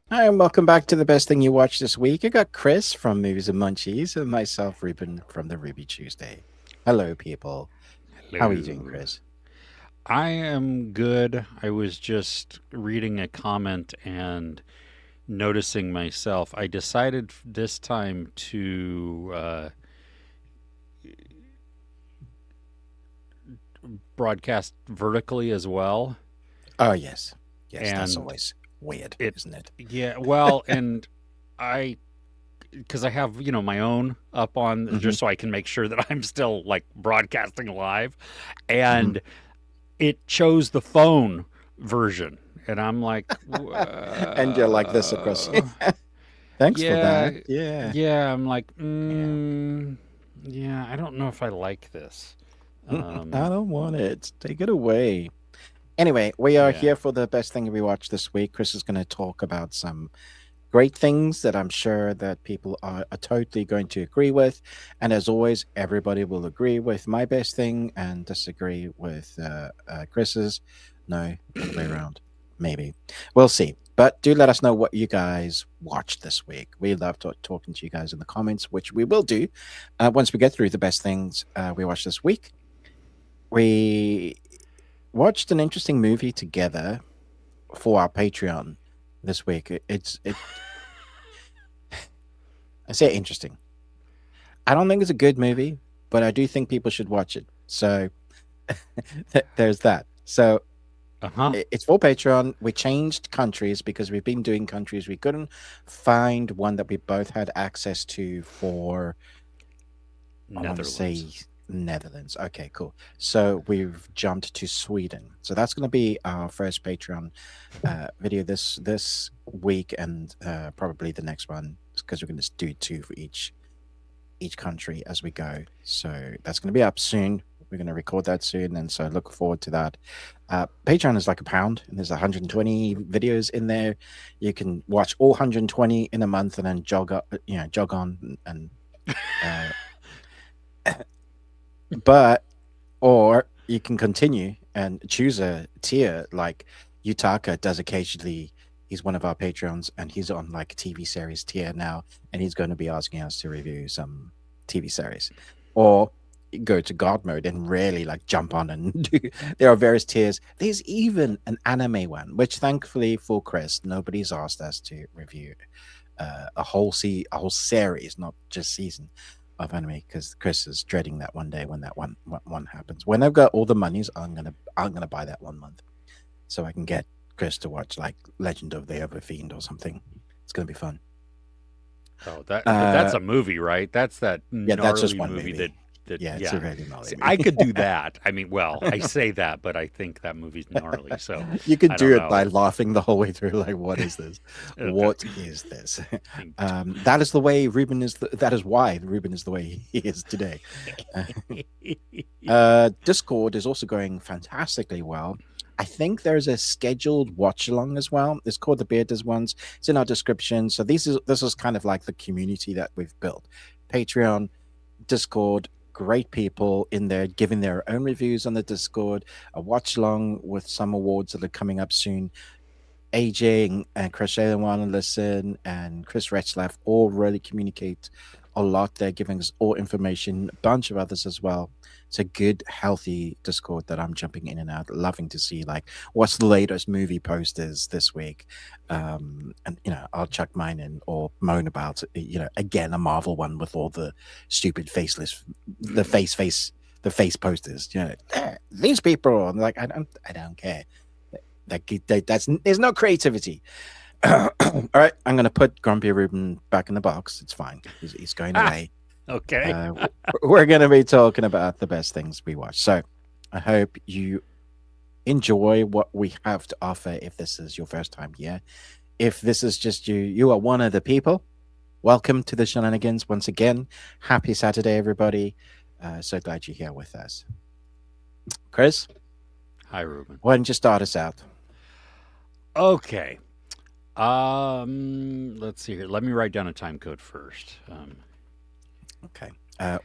Hi, and welcome back to the best thing you watched this week. I got Chris from Movies and Munchies and myself, Ruben from the Ruby Tuesday. Hello, people. How are you doing, Hello. Chris? I am good. I was just reading a comment and noticing myself. I decided this time to broadcast vertically as well. Oh, yes. Yes, that's And always weird, it, isn't it? yeah, well, and I, because I have, my own up on Hmm. just so I can make sure that I'm still like broadcasting live. Hmm. And it chose the phone version. And I'm like, And you're like this across. Thanks for yeah, that. Yeah. yeah. I'm like, Yeah. yeah. I don't know if I like this. I Um, don't want it. Take it away. Anyway, we are yeah. here for the best thing we watched this week. Chris is going to talk about some great things that I'm sure that people are totally going to agree with. And as always, everybody will agree with my best thing and disagree with Chris's. No, other way around. Maybe. We'll see. But do let us know what you guys watched this week. We love talking to you guys in the comments, which we will do once we get through the best things we watched this week. We watched an interesting movie together for our Patreon this week. I say interesting. I don't think it's a good movie, but I do think people should watch it. So there's that. So Uh huh. it's for Patreon. We changed countries because we've been doing countries. We couldn't find one that we both had access to for, I want to Netherlands. say Netherlands. Okay, cool. So we've jumped to Sweden. So that's going to be our first Patreon video this week and probably the next one because we're going to do two for each country as we go. So that's going to be up soon. We're going to record that soon, and so look forward to that. Patreon is like £1, and there's 120 videos in there. You can watch all 120 in a month, and then jog on, and uh, but or you can continue and choose a tier like Utaka does occasionally. He's one of our patrons, and he's on like a TV series tier now, and he's going to be asking us to review some TV series, or go to God mode and really like jump on and do. There are various tiers. There's even an anime one, which thankfully for Chris, nobody's asked us to review a whole series, not just season of anime, because Chris is dreading that one day when that one happens. When I've got all the monies, I'm gonna buy that 1 month so I can get Chris to watch like Legend of the Everfiend or something. It's gonna be fun. Oh, but that's Uh, a movie, right? That's that yeah, that's just gnarly one movie movie. that Yeah, it's a yeah. really gnarly See, I movie. could do that. I mean, well, I say that, but I think that movie's gnarly. So You could I don't do it by know. laughing the whole way through. Like, what is this? Okay. What is this? That is the way Ruben is. That is why Ruben is the way he is today. Discord is also going fantastically well. I think there's a scheduled watch along as well. It's called the Bearders ones. It's in our description. So this is kind of like the community that we've built. Patreon, Discord, great people in there giving their own reviews on the Discord. A watch along with some awards that are coming up soon. AJ and Chris Shayla want to listen, and Chris Retzlaff all really communicate a lot. They're giving us all information, a bunch of others as well. It's a good, healthy Discord that I'm jumping in and out, loving to see like what's the latest movie posters this week. And I'll chuck mine in or moan about again a Marvel one with all the stupid faceless, the the face posters. These people. And like I don't care. That's there's no creativity. All right, I'm going to put Grumpy Ruben back in the box. It's fine. He's going Ah, away. okay. We're going to be talking about the best things we watch. So I hope you enjoy what we have to offer. If this is your first time here, if this is just you are one of the people. Welcome to the shenanigans once again. Happy Saturday, everybody. So glad you're here with us, Chris. Hi, Ruben. Why don't you start us out? Okay. Let's see here. Let me write down a time code first. Okay.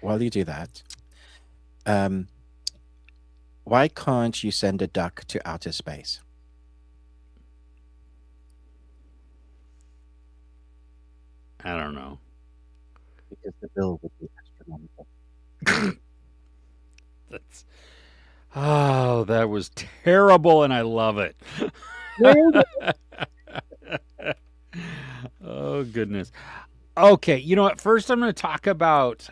While you do that, um, why can't you send a duck to outer space? I don't know. because the bill would be astronomical. That's oh, that was terrible, and I love it. Oh goodness. Okay, you know what? First, I'm going to talk about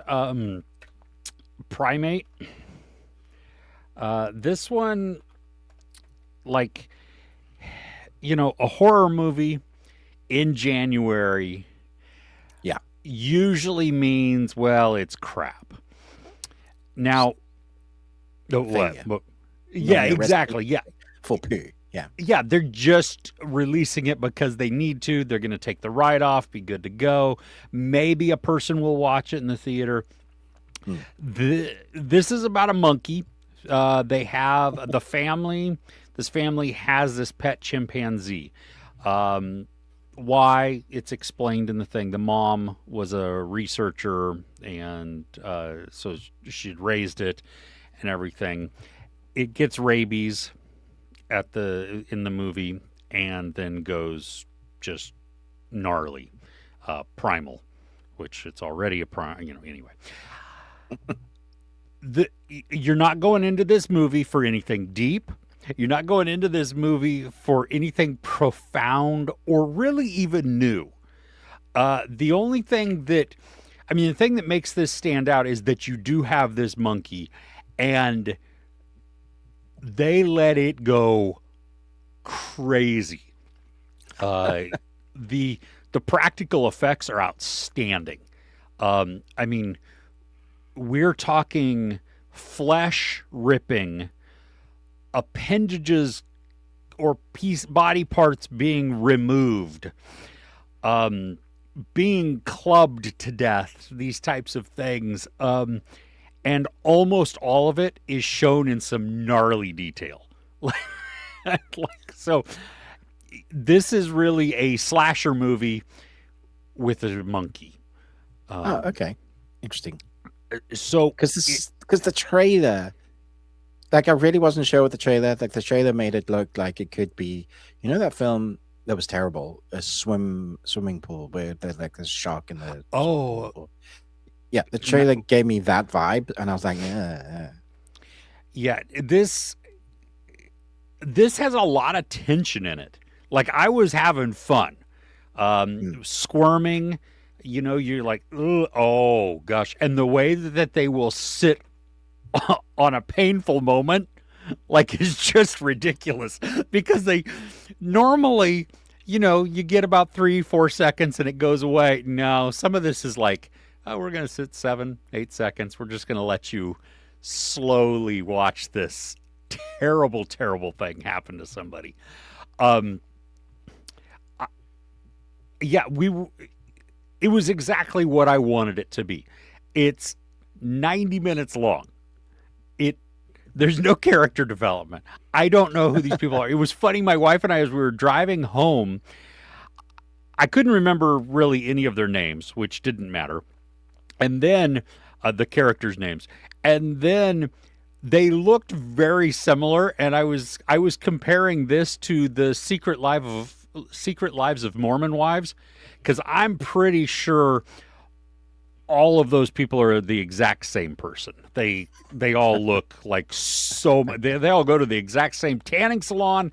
Primate. This one, like, a horror movie in January. Yeah. Usually means, well, it's crap. Now, Failure. what? Yeah, exactly. Yeah. For poo. Yeah. Yeah, they're just releasing it because they need to. They're going to take the write off, be good to go. Maybe a person will watch it in the theater. This is about a monkey. They have the family. This family has this pet chimpanzee. Why? It's explained in the thing. The mom was a researcher, and so she'd raised it and everything. It gets rabies in the movie, and then goes just gnarly, primal, which it's already a anyway. You're not going into this movie for anything deep. You're not going into this movie for anything profound or really even new. The only thing the thing that makes this stand out is that you do have this monkey, and they let it go crazy. The practical effects are outstanding. We're talking flesh ripping, appendages or body parts being removed, being clubbed to death, these types of things. And almost all of it is shown in some gnarly detail. So this is really a slasher movie with a monkey. Okay. Interesting. So because the trailer, like, I really wasn't sure with the trailer. Like, the trailer made it look like it could be, that film that was terrible, a swimming pool where there's like this shark in the swimming pool. Yeah, the trailer gave me that vibe, and I was like, yeah. This has a lot of tension in it. Like, I was having fun, squirming. You're like, oh gosh, and the way that they will sit on a painful moment, like, is just ridiculous, because they normally, you get about 3-4 seconds and it goes away. No, some of this is like, oh, we're going to sit 7-8 seconds. We're just going to let you slowly watch this terrible, terrible thing happen to somebody. It was exactly what I wanted it to be. It's 90 minutes long. There's no character development. I don't know who these people are. It was funny. My wife and I, as we were driving home, I couldn't remember really any of their names, which didn't matter. And then the characters' names. And then they looked very similar. And I was comparing this to the Secret Lives of Mormon Wives, because I'm pretty sure all of those people are the exact same person. They all look like so much. They all go to the exact same tanning salon,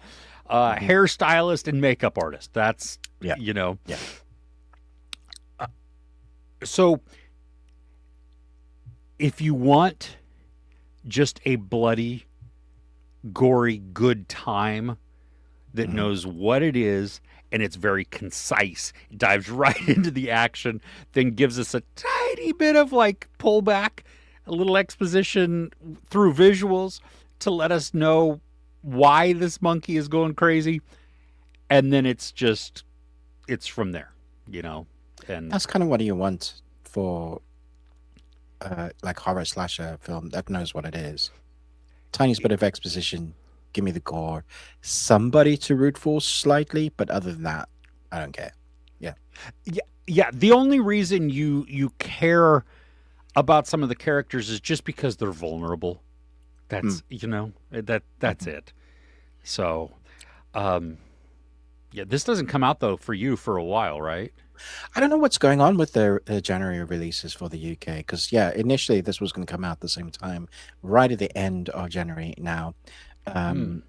hairstylist, and makeup artist. That's Yeah. So if you want just a bloody, gory, good time that knows what it is, and it's very concise, it dives right into the action, then gives us a tiny bit of like pullback, a little exposition through visuals to let us know why this monkey is going crazy, and then it's from there, and that's kind of what you want for like horror slasher film that knows what it is. Tiny bit of exposition, give me the gore, somebody to root for slightly, but other than that, I don't care. Yeah. The only reason you care about some of the characters is just because they're vulnerable. That's that's it. So, this doesn't come out though for you for a while, right? I don't know what's going on with the January releases for the UK because yeah, initially this was going to come out at the same time, right at the end of January now, Hmm. um,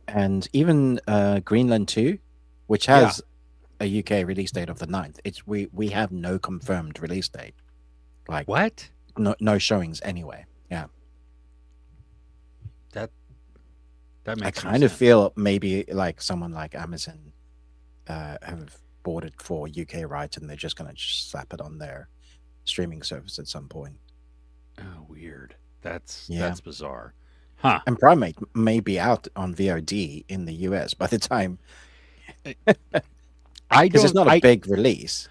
and even Greenland 2, which Yeah. has a UK release date of the 9th. It's we have no confirmed release date, like What? no showings anyway. Yeah, That that I makes no kind of sense. feel maybe like someone like Amazon have bought it for UK rights and they're just gonna just slap it on their streaming service at some point. Oh, weird. Yeah. That's bizarre. Huh. And Primate may be out on VOD in the US by the time, I because it's don't not a I big release.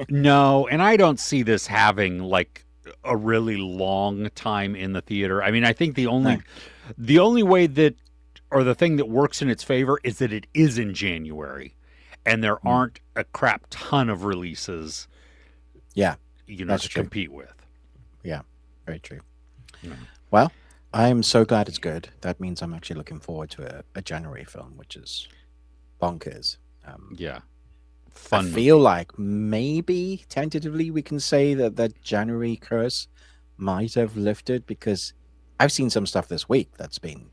No, and I don't see this having like a really long time in the theater. I mean, I think No. the only way that or the thing that works in its favor is that it is in January and there Mm. aren't a crap ton of releases, Yeah, that's to true. compete with. Yeah, very true. You know. Well, I'm so glad it's good. That means I'm actually looking forward to a January film, which is bonkers. Yeah. I Fun feel movie. like maybe tentatively we can say that that January curse might have lifted because I've seen some stuff this week that's been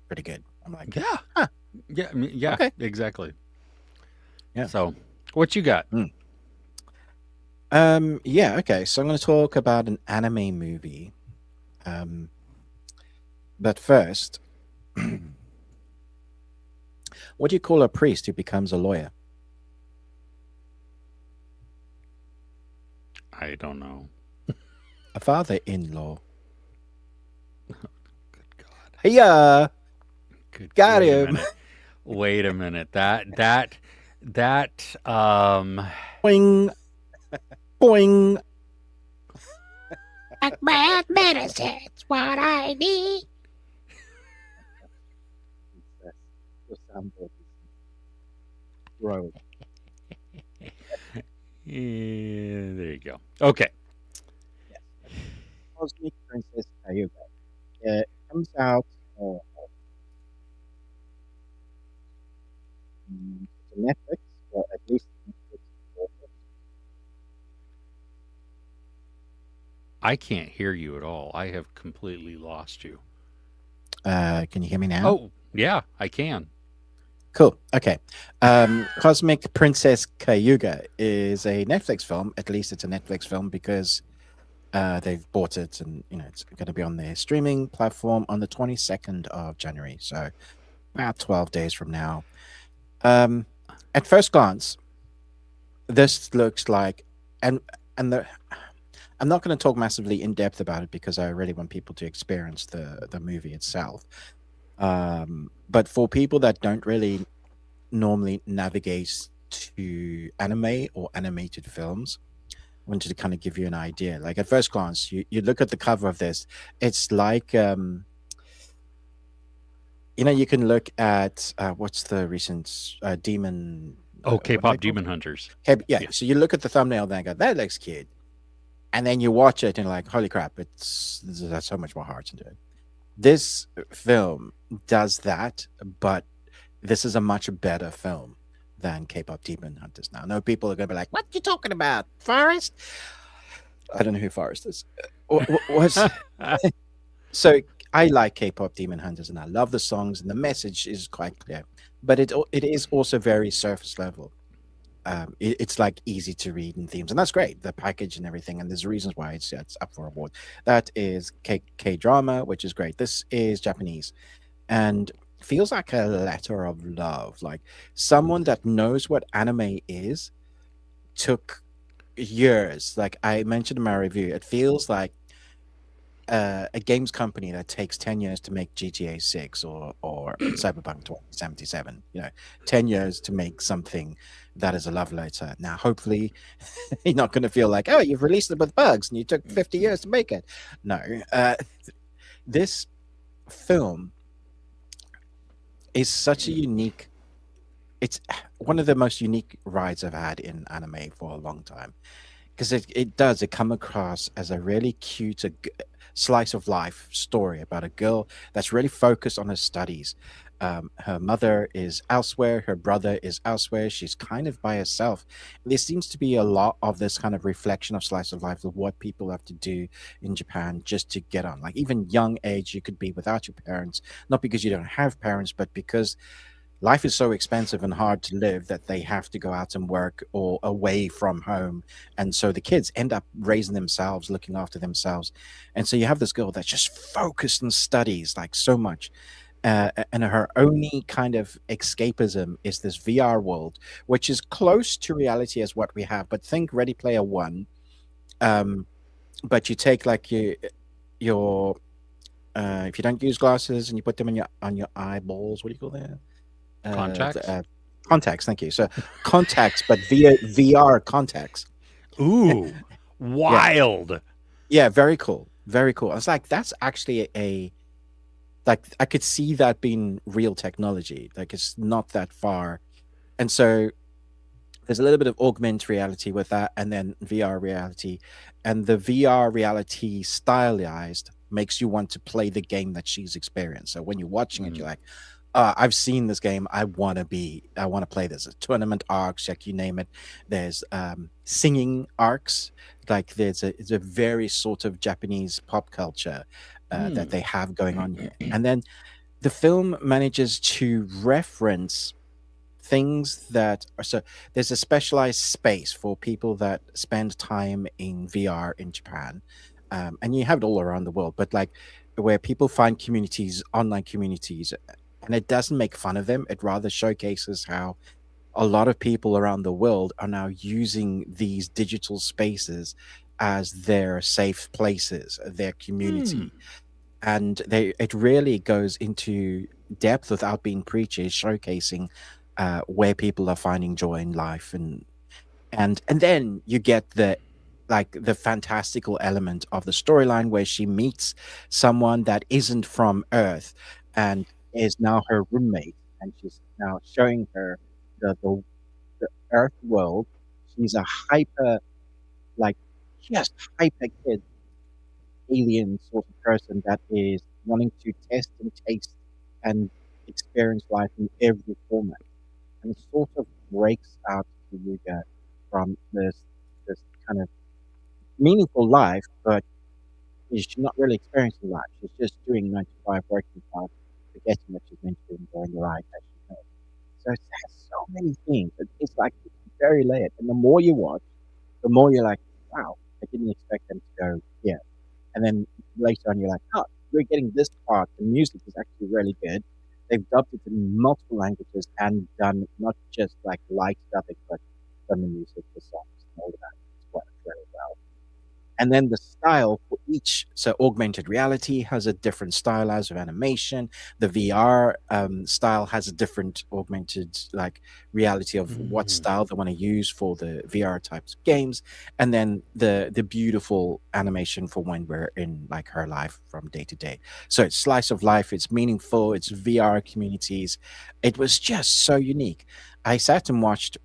pretty good. I'm like, Yeah. huh, Yeah, I mean, yeah, okay. exactly. Yeah. So, what you got? Mm. Yeah, okay. So I'm going to talk about an anime movie. But first, what do you call a priest who becomes a lawyer? I don't know. A father-in-law. Good God. Yeah, Good. got Wait a him. minute. Wait a minute. That Boing, boing. Like bad medicine's what I need. Bro. there you go. Okay. Cosmic Princess Kayuga. It comes out to Netflix, or at least Netflix. I can't hear you at all. I have completely lost you. Can you hear me now? Oh, yeah, I can. Cool. Okay. Cosmic Princess Kayuga is a Netflix film. At least it's a Netflix film because they've bought it, and it's going to be on their streaming platform on the 22nd of January. So about 12 days from now. At first glance, this looks like, and the I'm not going to talk massively in depth about it because I really want people to experience the movie itself. But for people that don't really normally navigate to anime or animated films, I wanted to kind of give you an idea. Like at first glance, you look at the cover of this, it's like you can look at what's the recent Demon. Oh, what are they K-pop called? Demon Hunters. Yeah. So you look at the thumbnail, then go, that looks cute, and then you watch it and you're like, holy crap, there's so much more heart into it. This film does that, but this is a much better film than K-pop Demon Hunters. Now, I know people are going to be like, "What you talking about, Forrest?" I don't know who Forrest is. So I like K-pop Demon Hunters, and I love the songs, and the message is quite clear. But it is also very surface level. It's like easy to read in themes, and that's great. The package and everything, and there's reasons why it's up for award. That is K drama, which is great. This is Japanese, and feels like a letter of love. Like someone that knows what anime is took years. Like I mentioned in my review, it feels like a games company that takes 10 years to make GTA 6 or Cyberpunk 2077. 10 years to make something that is a love letter. Now, hopefully, you're not going to feel like, oh, you've released it with bugs and you took 50 years to make it. No. This film is such a unique. It's one of the most unique rides I've had in anime for a long time, because it come across as a really cute slice of life story about a girl that's really focused on her studies, Her mother is elsewhere, her brother is elsewhere. She's kind of by herself. There seems to be a lot of this kind of reflection of slice of life of what people have to do in Japan just to get on. Like even young age, you could be without your parents, not because you don't have parents, but because life is so expensive and hard to live that they have to go out and work or away from home. And so the kids end up raising themselves, looking after themselves. And so you have this girl that's just focused on studies like so much. And her only kind of escapism is this VR world, which is close to reality as what we have. But think Ready Player One. But you take like your if you don't use glasses and you put them on your eyeballs, what do you call that? Contacts? Contacts, thank you. So contacts, but via VR contacts. Ooh, wild. Yeah, very cool. Very cool. I was like, that's actually like I could see that being real technology. Like it's not that far. And so there's a little bit of augmented reality with that, and then VR reality. And the VR reality stylized makes you want to play the game that she's experienced. So when you're watching it, you're like, I've seen this game. I want to play this. Tournament arcs, like you name it. There's singing arcs. Like it's a very sort of Japanese pop culture that they have going on here. And then the film manages to reference things that are so there's a specialized space for people that spend time in VR in Japan. And you have it all around the world, but like where people find communities, online communities, and it doesn't make fun of them. It rather showcases how a lot of people around the world are now using these digital spaces as their safe places, their community. And it really goes into depth without being preachy, showcasing where people are finding joy in life. And then you get the fantastical element of the storyline where she meets someone that isn't from Earth and is now her roommate, and she's now showing her the Earth world. She's a hyper, like, just hyper kid, alien sort of person that is wanting to test and taste and experience life in every format, and it sort of breaks out Kayuga from this kind of meaningful life, but she's not really experiencing life. She's just doing 9 to 5 working hard, forgetting that she's meant to be enjoying the life that she knows. So it has so many things. It's like it's very layered. And the more you watch, the more you're like, wow, I didn't expect them to go here. And then later on, you're like, oh, we're getting this part. The music is actually really good. They've dubbed it in multiple languages and done not just like light dubbing, but done the music, the songs, and all of that. It's worked really well. And then the style for each, so augmented reality has a different style as of animation. The VR style has a different augmented like reality of what style they want to use for the VR types of games. And then the beautiful animation for when we're in like her life from day to day. So it's slice of life, it's meaningful, it's VR communities. It was just so unique. I sat and watched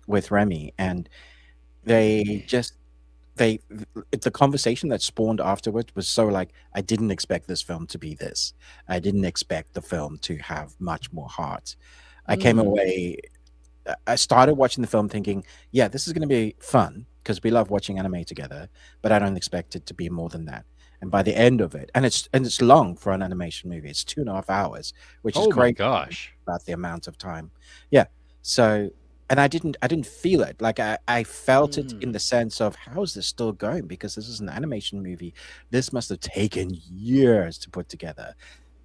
with Remy, and they just the conversation that spawned afterwards was so like, I didn't expect this film to be this. I didn't expect the film to have much more heart. I came away, I started watching the film thinking, yeah, this is going to be fun because we love watching anime together, but I don't expect it to be more than that. And by the end of it, and it's long for an animation movie. It's 2.5 hours, which is Oh my great gosh. about the amount of time. Yeah. So, and I didn't feel it. Like I felt it in the sense of, how is this still going? Because this is an animation movie. This must have taken years to put together.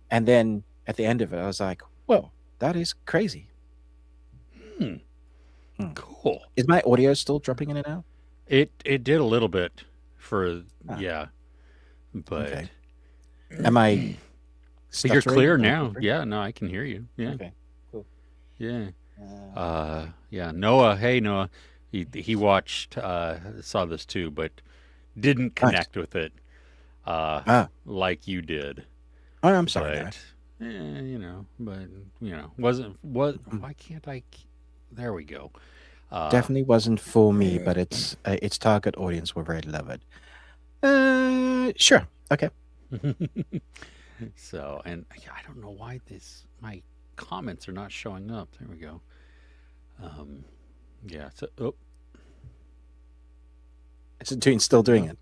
And then at the end of it, I was like, whoa, that is crazy. Cool. Is my audio still dropping in and out? It did a little bit for yeah, but Okay. Am I but you're stuttering clear or now. different? Yeah, no, I can hear you. Yeah, Okay, cool. yeah. Yeah. Noah. Hey, Noah. He watched saw this too, but didn't Nice. connect with it like you did. Oh, I'm sorry, But Dad. wasn't why can't I? There we go. Definitely wasn't for me, but its target audience were very loved. Sure. Okay. So, and yeah, I don't know why my comments are not showing up. There we go. Yeah. So, oh, It's still doing it.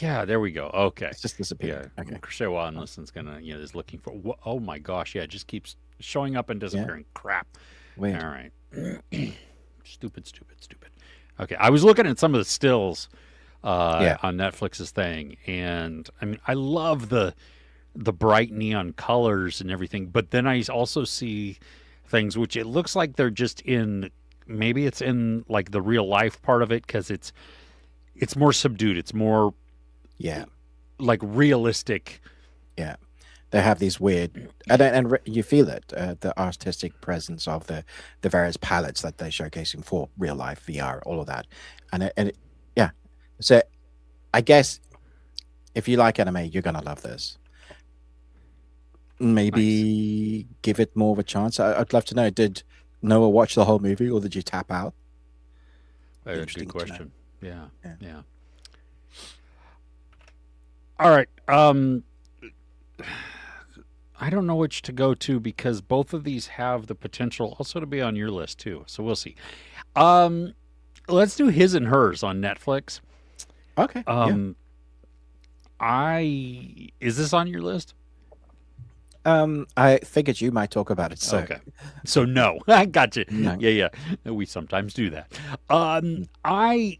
yeah, there we go. Okay. It's just disappeared. Yeah. Okay. Crochet while and listen's gonna, is looking for. Oh my gosh. Yeah, it just keeps showing up and disappearing. Crap. Weird. All right. Stupid. Okay. I was looking at some of the stills on Netflix's thing, and I mean, I love the bright neon colors and everything, but then I also see things which it looks like they're just in, maybe it's in like the real life part of it, because it's more subdued, it's more like realistic. Yeah, they have these weird, and you feel it, the artistic presence of the various palettes that they're showcasing for real life VR, all of that, and yeah. So I guess if you like anime, you're gonna love this. Maybe give it more of a chance. I'd love to know, did Noah watch the whole movie, or did you tap out? Good question. Yeah. All right. I don't know which to go to, because both of these have the potential also to be on your list too. So we'll see. Let's do His and Hers on Netflix. Okay. Is this on your list? I figured you might talk about it. So. Okay. So no, I got you. No. Yeah. We sometimes do that. I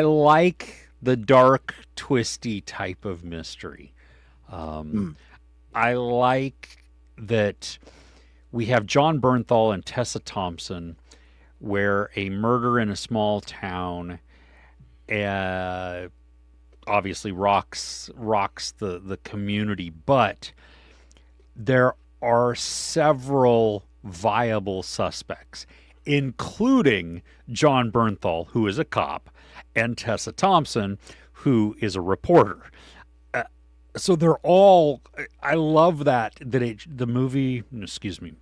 like the dark, twisty type of mystery. I like that we have John Bernthal and Tessa Thompson, where a murder in a small town obviously rocks the community, but there are several viable suspects, including John Bernthal, who is a cop, and Tessa Thompson, who is a reporter. So they're all, I love the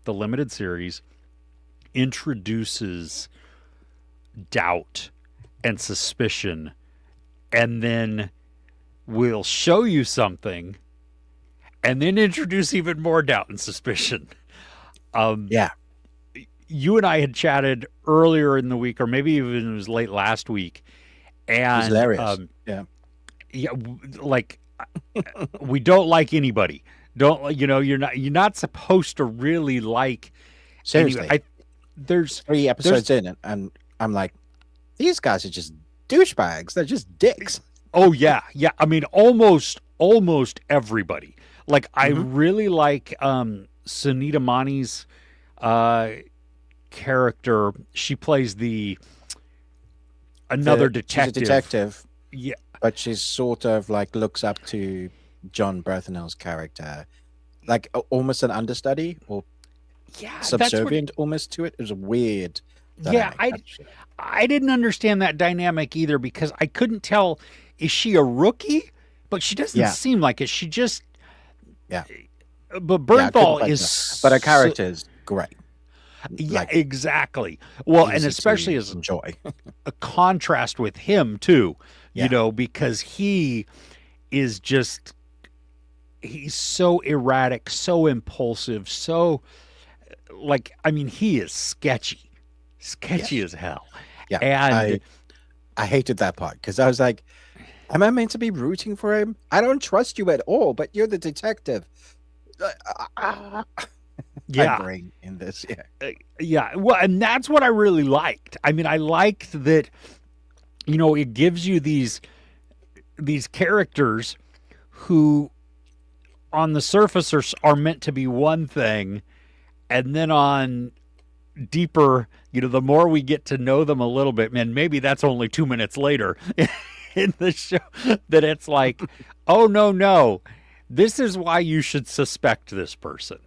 limited series introduces doubt and suspicion, and then we'll show you something and then introduce even more doubt and suspicion. You and I had chatted earlier in the week, or maybe even it was late last week, and hilarious. Like we don't like anybody. You're not supposed to really like. Seriously, there's 3 episodes in, and I'm like, these guys are just douchebags. They're just dicks. Oh yeah. I mean, almost everybody. Like, I really like Sunita Mani's character. She plays another detective. She's a detective. Yeah, but she's sort of like looks up to John Berthenel's character, like almost an understudy, or subservient almost to it. It was a weird dynamic, I didn't understand that dynamic either, because I couldn't tell, is she a rookie? But she doesn't seem like it. She just but Bernthal is, but her character is great. Yeah, like, exactly. Well, and especially as enjoy a contrast with him too, because he is just, he's so erratic, so impulsive, so like, I mean, he is sketchy as hell. Yeah. And I hated that part, because I was like, am I meant to be rooting for him? I don't trust you at all, but you're the detective. brain in this. Well, and that's what I really liked. I mean, I liked that, it gives you these characters who on the surface are meant to be one thing, and then on deeper, the more we get to know them a little bit, man, maybe that's only 2 minutes later in the show, that it's like, oh no, this is why you should suspect this person.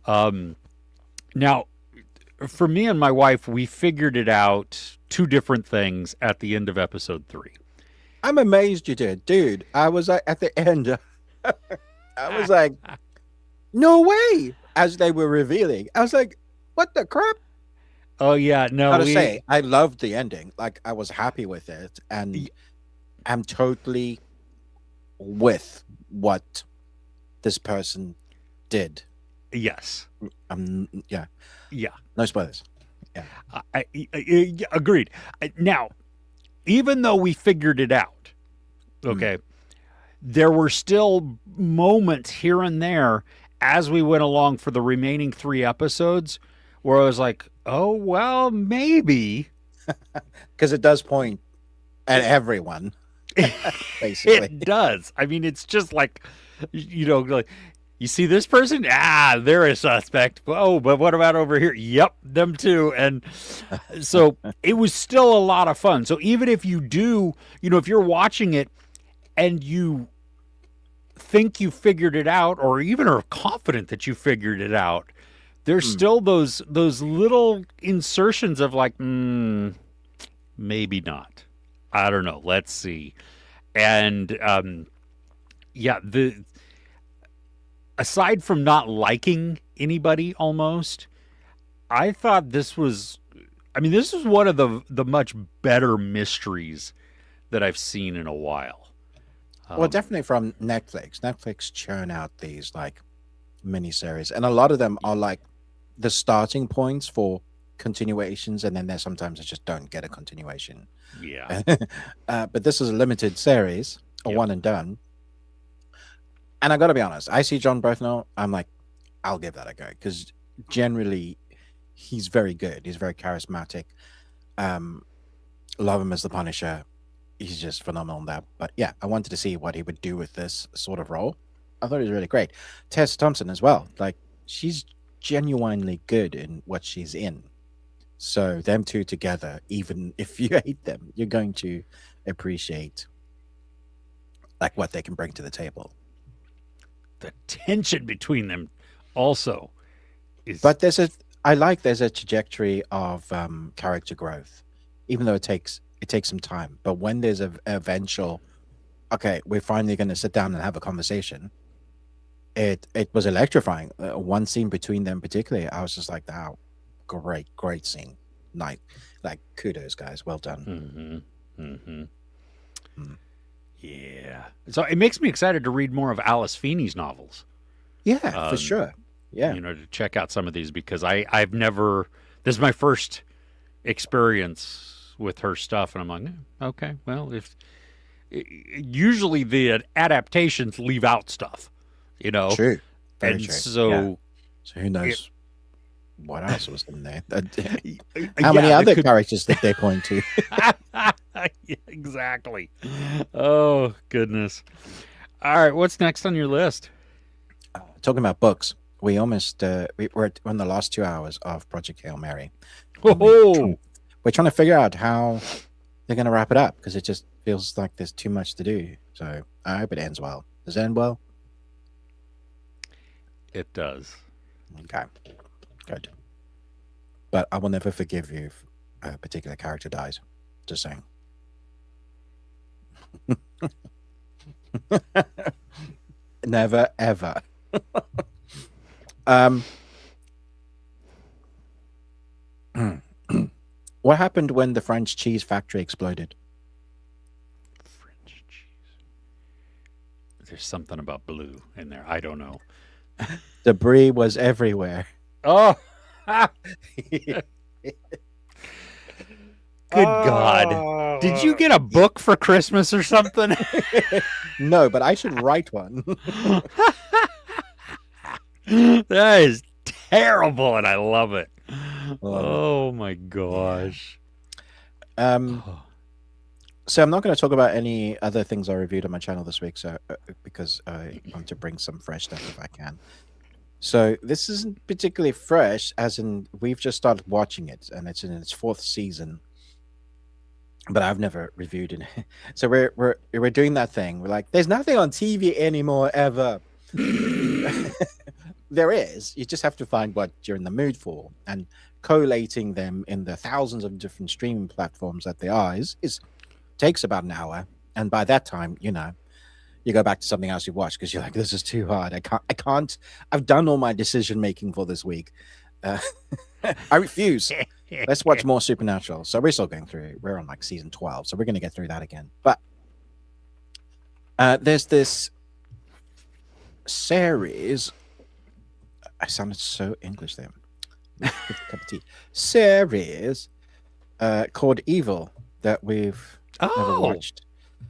Now, for me and my wife, we figured it out 2 different things at the end of episode 3. I'm amazed you did, dude. I was like, at the end, I was like, no way. As they were revealing, I was like, what the crap? Oh yeah, no. I gotta say, I loved the ending. Like, I was happy with it, and I'm totally with what this person did. Yes. Yeah. Yeah. No spoilers. Yeah. Agreed. Now, even though we figured it out, okay, there were still moments here and there as we went along for the remaining 3 episodes where I was like, oh, well, maybe. Because it does point at everyone, basically. It does. I mean, it's just like, like, you see this person? Ah, they're a suspect. Oh, but what about over here? Yep, them too. And so it was still a lot of fun. So even if you do, if you're watching it and you think you figured it out, or even are confident that you figured it out, there's still those little insertions of like, maybe not. I don't know. Let's see. And aside from not liking anybody almost, I thought this was one of the much better mysteries that I've seen in a while. Well, definitely from Netflix. Netflix churn out these like miniseries, and a lot of them are like the starting points for continuations, and then sometimes they just don't get a continuation. Yeah. But this is a limited series, a one and done. And I got to be honest, I see John Berthnell, I'm like, I'll give that a go, because generally he's very good. He's very charismatic. Love him as the Punisher. He's just phenomenal in that. But yeah, I wanted to see what he would do with this sort of role. I thought he was really great. Tess Thompson as well. Like, she's genuinely good in what she's in. So them two together, even if you hate them, you're going to appreciate like what they can bring to the table. The tension between them also is... But there's a trajectory of character growth, even though it takes some time. But when there's a eventual, okay, we're finally going to sit down and have a conversation, it was electrifying. One scene between them particularly, I was just like, wow, great scene. Like kudos, guys, well done. Yeah. So it makes me excited to read more of Alice Feeney's novels. Yeah, for sure. Yeah. To check out some of these, because I've never, this is my first experience with her stuff, and I'm like, okay, well, usually the adaptations leave out stuff, True. Very and true. So who knows what else was in there? How many other characters did they point to? Yeah, exactly. Oh, goodness. All right, what's next on your list? Talking about books, we almost we're in the last 2 hours of Project Hail Mary. Oh, we're trying to figure out how they're going to wrap it up, because it just feels like there's too much to do. So I hope it ends well. Does it end well? It does. Okay, good. But I will never forgive you if a particular character dies. Just saying. Never ever. What happened when the French cheese factory exploded? French cheese. There's something about blue in there. I don't know. Debris was everywhere. Oh. Good God. Did you get a book for Christmas or something? No, but I should write one. That is terrible, and I love it. Oh my gosh. So I'm not going to talk about any other things I reviewed on my channel this week, so because I want to bring some fresh stuff if I can. So this isn't particularly fresh, as in we've just started watching it, and it's in its 4th season. But I've never reviewed it. So we're doing that thing. We're like, there's nothing on TV anymore ever. There is. You just have to find what you're in the mood for, and collating them in the thousands of different streaming platforms that there are is takes about an hour. And by that time, you go back to something else you've watched, because you're like, this is too hard. I can't. I've done all my decision making for this week. I refuse. Let's watch more Supernatural. So we're still going through. We're on like season 12, so we're going to get through that again. But There's this series. I sounded so English there. Cup of tea. Series called Evil that we've never Oh, watched.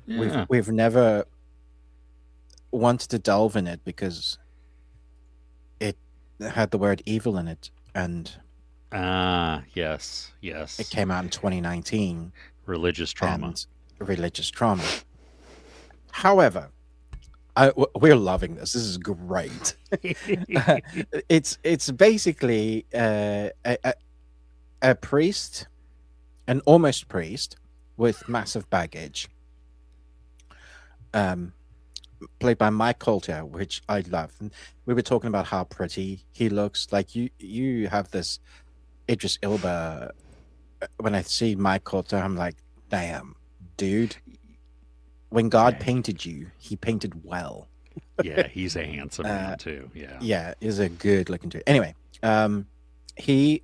yeah. We've never wanted to delve in it because it had the word evil in it, and Ah, yes, it yes. came out in 2019, Religious trauma. and religious trauma. However, we're loving this. This is great. It's basically a priest, an almost priest with massive baggage, um, played by Mike Coulter, which I love. And we were talking about how pretty he looks. Like you have this Idris Elba. When I see Mike Coulter, I'm like, damn, dude. When God Yeah. painted you, He painted well. Yeah, he's a handsome man too. Yeah. Yeah, is a good looking dude. Anyway, he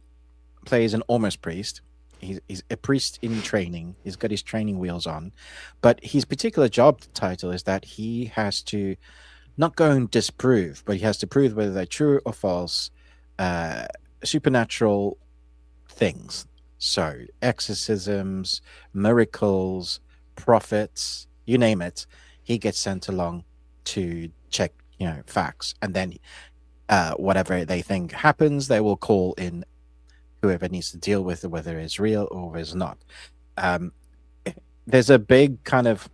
plays an almost priest. He's a priest in training. He's got his training wheels on, but his particular job title is that he has to not go and disprove, but he has to prove whether they're true or false, supernatural things. So exorcisms, miracles, prophets, you name it, he gets sent along to check, facts, and then whatever they think happens, they will call in whoever needs to deal with it, whether it's real or it's not. Um, there's a big kind of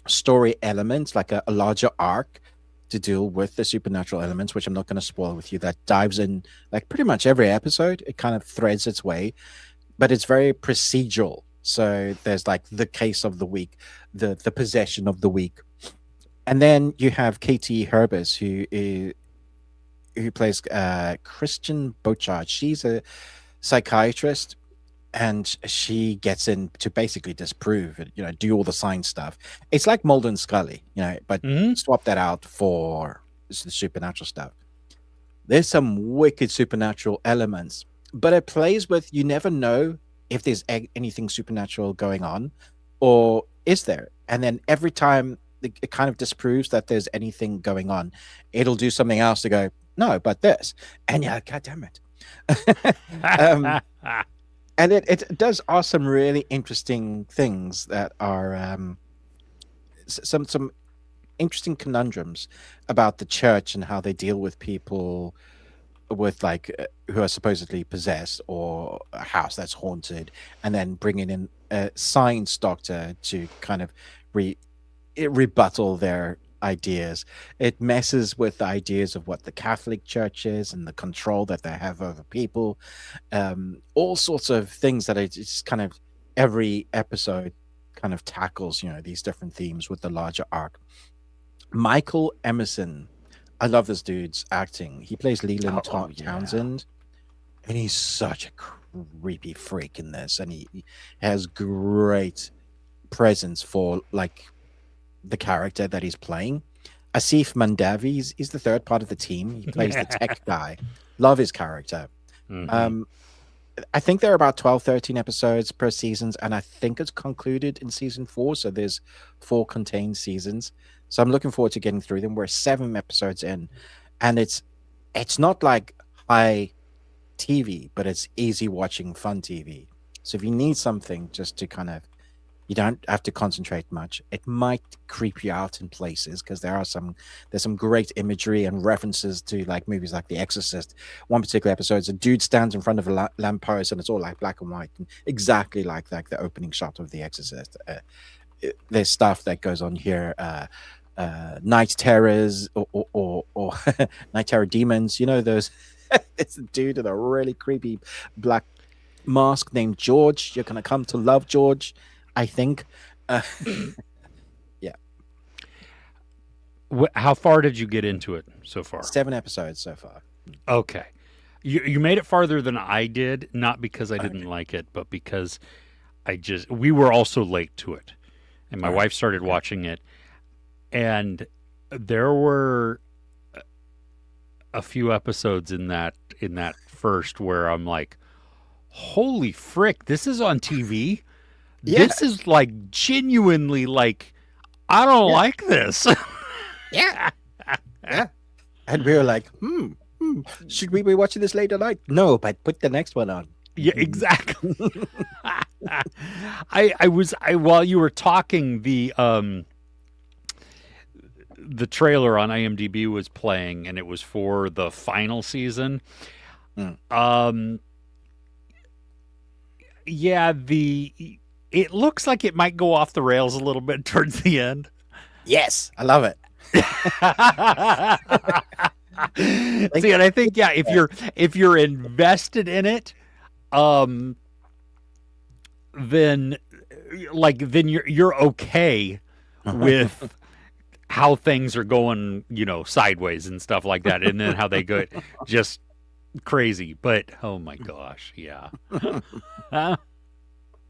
story element, like a larger arc to deal with the supernatural elements, which I'm not going to spoil with you, that dives in like pretty much every episode. It kind of threads its way, but it's very procedural. So there's like the case of the week, the possession of the week. And then you have Katie Herbers, who plays Christian Bochard. She's a psychiatrist, and she gets in to basically disprove it, do all the science stuff. It's like Mulder and Scully, but Hmm. swap that out for the supernatural stuff. There's some wicked supernatural elements, but it plays with, you never know if there's anything supernatural going on, or is there? And then every time it kind of disproves that there's anything going on, it'll do something else to go, no, but this. And yeah, God damn it. um, and it does awesome, really interesting things that are some interesting conundrums about the church and how they deal with people with like who are supposedly possessed, or a house that's haunted, and then bringing in a science doctor to kind of rebuttal their ideas. It messes with the ideas of what the Catholic Church is and the control that they have over people. All sorts of things that it's kind of every episode kind of tackles, these different themes with the larger arc. Michael Emerson, I love this dude's acting. He plays Leland Yeah. Townsend, and he's such a creepy freak in this, and he has great presence for like the character that he's playing. Asif Mandavi is the third part of the team. He plays the tech guy. Love his character. Mhm. I think there are about 12, 13 episodes per season, and I think it's concluded in season 4. So there's 4 contained seasons. So I'm looking forward to getting through them. We're 7 episodes in, and it's not like high TV, but it's easy watching, fun TV. So if you need something just to kind of, you don't have to concentrate much. It might creep you out in places because there's some great imagery and references to like movies like The Exorcist. One particular episode is a dude stands in front of a lamppost, and it's all like black and white, and exactly like the opening shot of The Exorcist. There's stuff that goes on here. Night terrors or night terror demons. Those. It's a dude with a really creepy black mask named George. You're gonna come to love George, I think. Yeah. How far did you get into it so far? 7 episodes so far. Okay. You made it farther than I did, not because I didn't like it, but because we were also late to it. And my wife started watching it, and there were a few episodes in that first where I'm like, holy frick, this is on TV. Yeah. This is like genuinely like I don't Yeah. like this. Yeah. Yeah. And we were like, should we be watching this late at night? No, but put the next one on. Yeah, exactly. I while you were talking, the trailer on IMDb was playing, and it was for the final season. Yeah, it looks like it might go off the rails a little bit towards the end. Yes, I love it. See, and I think if you're invested in it, then you're okay with how things are going, sideways and stuff like that, and then how they go just crazy. But oh my gosh, yeah.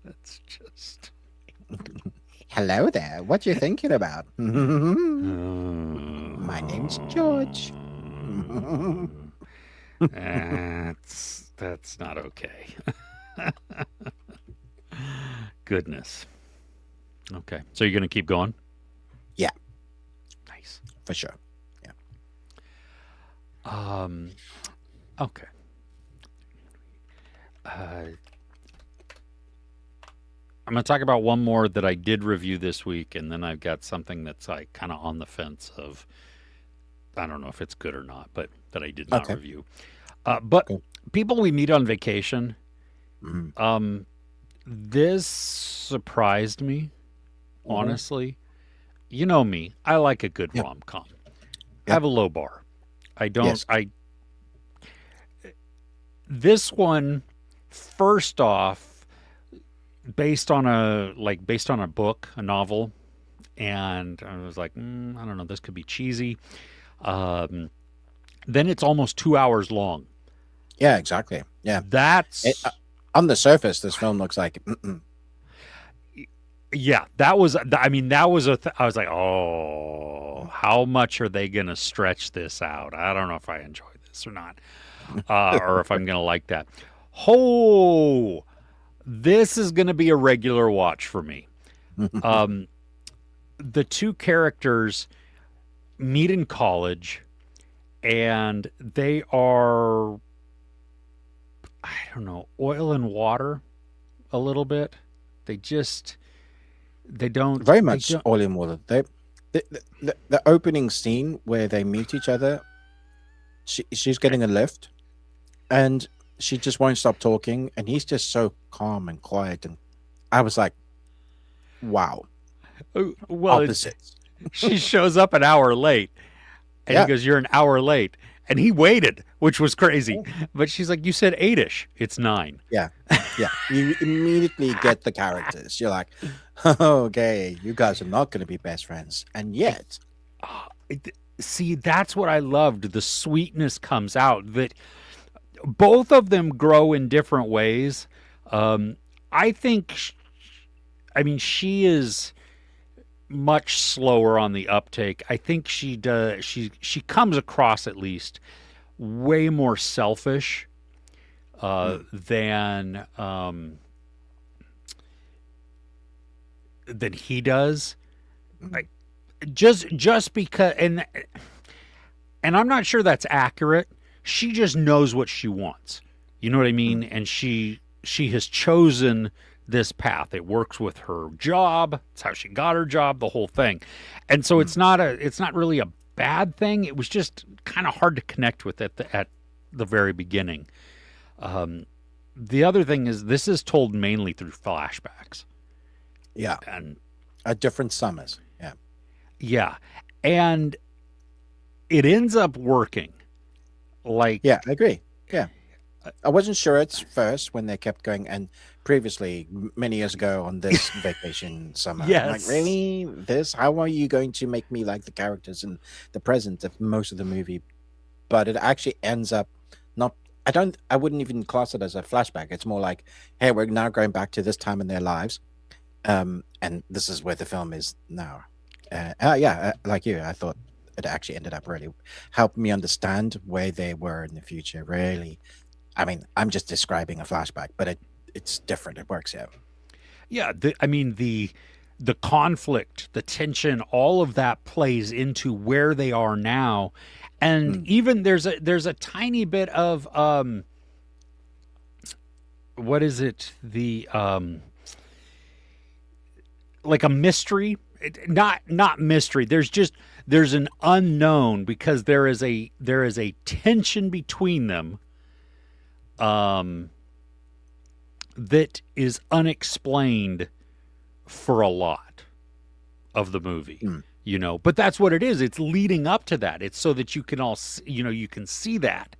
That's just Hello there. What you thinking about? My name's George. That's not okay. Goodness. Okay, so you're gonna keep going? Yeah, Nice. for sure. Yeah. Okay. I'm going to talk about one more that I did review this week, and then I've got something that's like kind of on the fence I don't know if it's good or not, but that I did not review. But People We Meet on Vacation, this surprised me, honestly. You know me. I like a good rom-com. I have a low bar. I don't... This one, first off, based on a book, a novel, and I was like, I don't know, this could be cheesy. Then it's almost 2 hours long. Yeah, exactly. Yeah, that's on the surface. This film looks like. Yeah, that was. I mean, that was I was like, oh, how much are they gonna stretch this out? I don't know if I enjoy this or not, or if I'm gonna like that. Oh. This is going to be a regular watch for me. The two characters meet in college, and they are, I don't know, oil and water a little bit. They don't... Very much oil and water. The opening scene where they meet each other, she's getting a lift, and she just won't stop talking, and he's just so calm and quiet, and I was like, wow. Well, opposites. She shows up an hour late, and he goes, you're an hour late, and he waited, which was crazy. But she's like, you said 8-ish. It's 9. Yeah. You immediately get the characters. You're like, okay, you guys are not going to be best friends, and yet see, that's what I loved. The sweetness comes out, that both of them grow in different ways. I think, she is much slower on the uptake. I think she comes across, at least, way more selfish than he does. Just because, and I'm not sure that's accurate. She just knows what she wants. You know what I mean? And she has chosen this path. It works with her job. It's how she got her job, the whole thing. And so it's not really a bad thing. It was just kind of hard to connect with at the very beginning. The other thing is, this is told mainly through flashbacks. Yeah. And at different summers. Yeah. Yeah. And it ends up working. Yeah, I agree. Yeah. I wasn't sure at first when they kept going, and previously, many years ago on this vacation summer. Yes. I'm like, really? This? How are you going to make me like the characters in the present of most of the movie? But it actually ends up not... I wouldn't even class it as a flashback. It's more like, hey, we're now going back to this time in their lives. And this is where the film is now. Like you, I thought it actually ended up really helped me understand where they were in the future. Really, I'm just describing a flashback, but it's different. It works out. Yeah, the the conflict, the tension, all of that plays into where they are now. And even there's a tiny bit of what is it? The like a mystery. Not mystery. There's an unknown, because there is a tension between them that is unexplained for a lot of the movie. But that's what it is. It's leading up to that. It's so that you can all you can see that.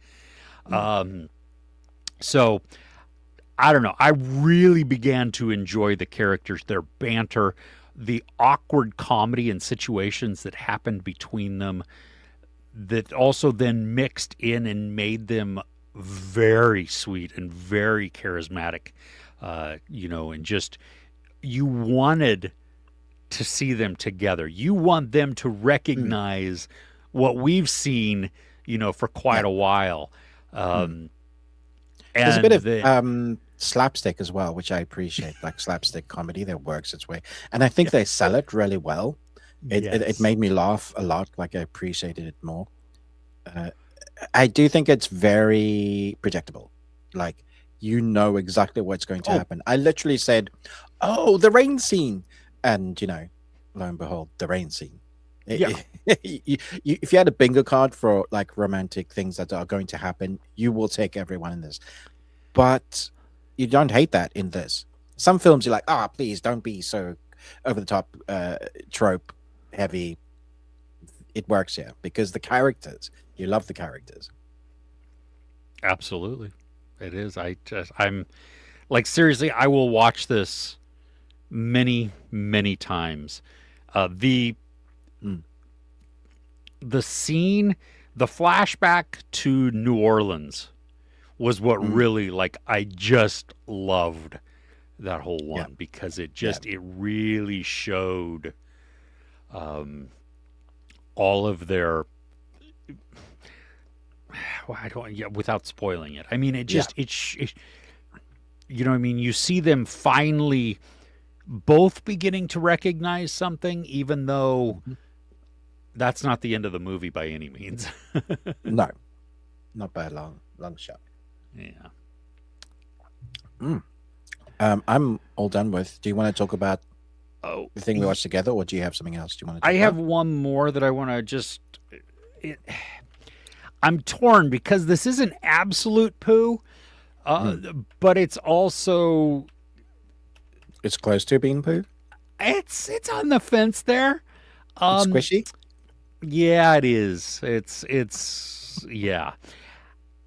So I don't know. I really began to enjoy the characters, their banter, the awkward comedy and situations that happened between them, that also then mixed in and made them very sweet and very charismatic, and just, you wanted to see them together. You want them to recognize what we've seen, for quite a while. There's a bit of slapstick as well, which I appreciate, like slapstick comedy that works its way. And I think they sell it really well. It made me laugh a lot. Like, I appreciated it more. I do think it's very predictable. Like, you know exactly what's going to happen. I literally said, "Oh, the rain scene," and lo and behold, the rain scene. If you had a bingo card for like romantic things that are going to happen, you will take everyone in this. But you don't hate that in this. Some films you're like, please don't be so over the top, trope heavy. It works here because the characters, you love the characters. Absolutely. It is. I'm like, seriously, I will watch this many, many times. The scene, the flashback to New Orleans was what really, like, I just loved that whole one, because it just, it really showed all of their, without spoiling it. I mean, it just, it you see them finally both beginning to recognize something, even though that's not the end of the movie by any means. No, not by a long shot. Yeah. I'm all done with. Do you want to talk about the thing we watched together, or do you have something else? Do you want to? I have one more that I want to just. I'm torn because this isn't absolute poo, but it's also. It's close to being poo. It's on the fence there. It's squishy. Yeah, it is. It's yeah.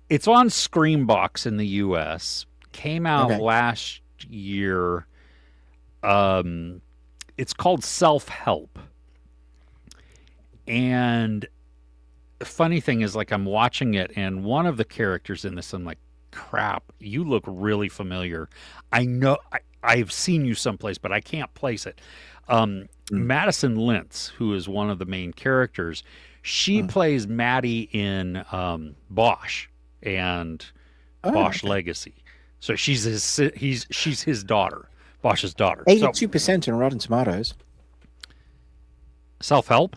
It's on Screambox in the U.S. Came out last year. It's called Self-Help. And the funny thing is, like, I'm watching it, and one of the characters in this, I'm like, crap, you look really familiar. I know I've seen you someplace, but I can't place it. Madison Lintz, who is one of the main characters, she plays Maddie in Bosch and Bosch Legacy. So she's his daughter, Bosch's daughter. 82% in Rotten Tomatoes. Self-Help?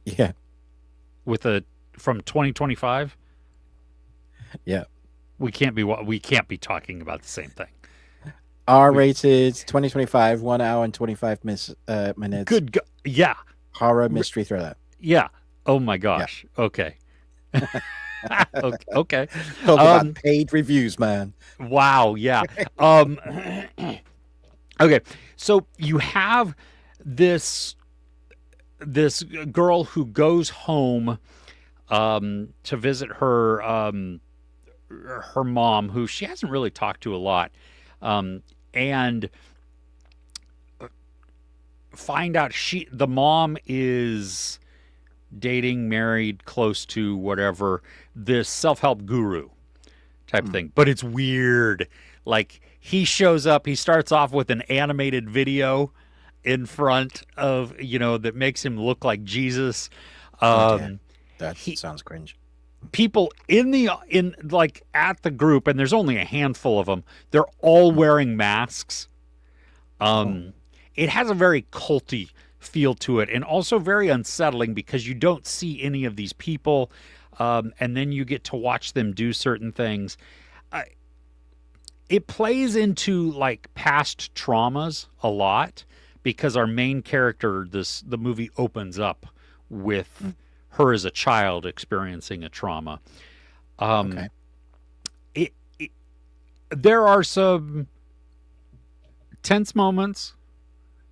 Yeah. From 2025? Yeah. We can't be talking about the same thing. R-rated, 2025, 1 hour and 25 minutes. Good yeah. Horror mystery thriller. Yeah. Oh my gosh. Yeah. Okay. Okay. Talk about paid reviews, man. Wow. Yeah. Okay. So you have this girl who goes home to visit her mom, who she hasn't really talked to a lot, and find out the mom is dating, married, close to whatever, this self-help guru type thing. But it's weird. Like, he shows up, he starts off with an animated video in front of, that makes him look like Jesus. That sounds cringe. People at the group, and there's only a handful of them, they're all wearing masks. it has a very culty feel to it, and also very unsettling because you don't see any of these people, and then you get to watch them do certain things. It plays into like past traumas a lot because our main character, the movie opens up with her as a child experiencing a trauma. Okay. There are some tense moments.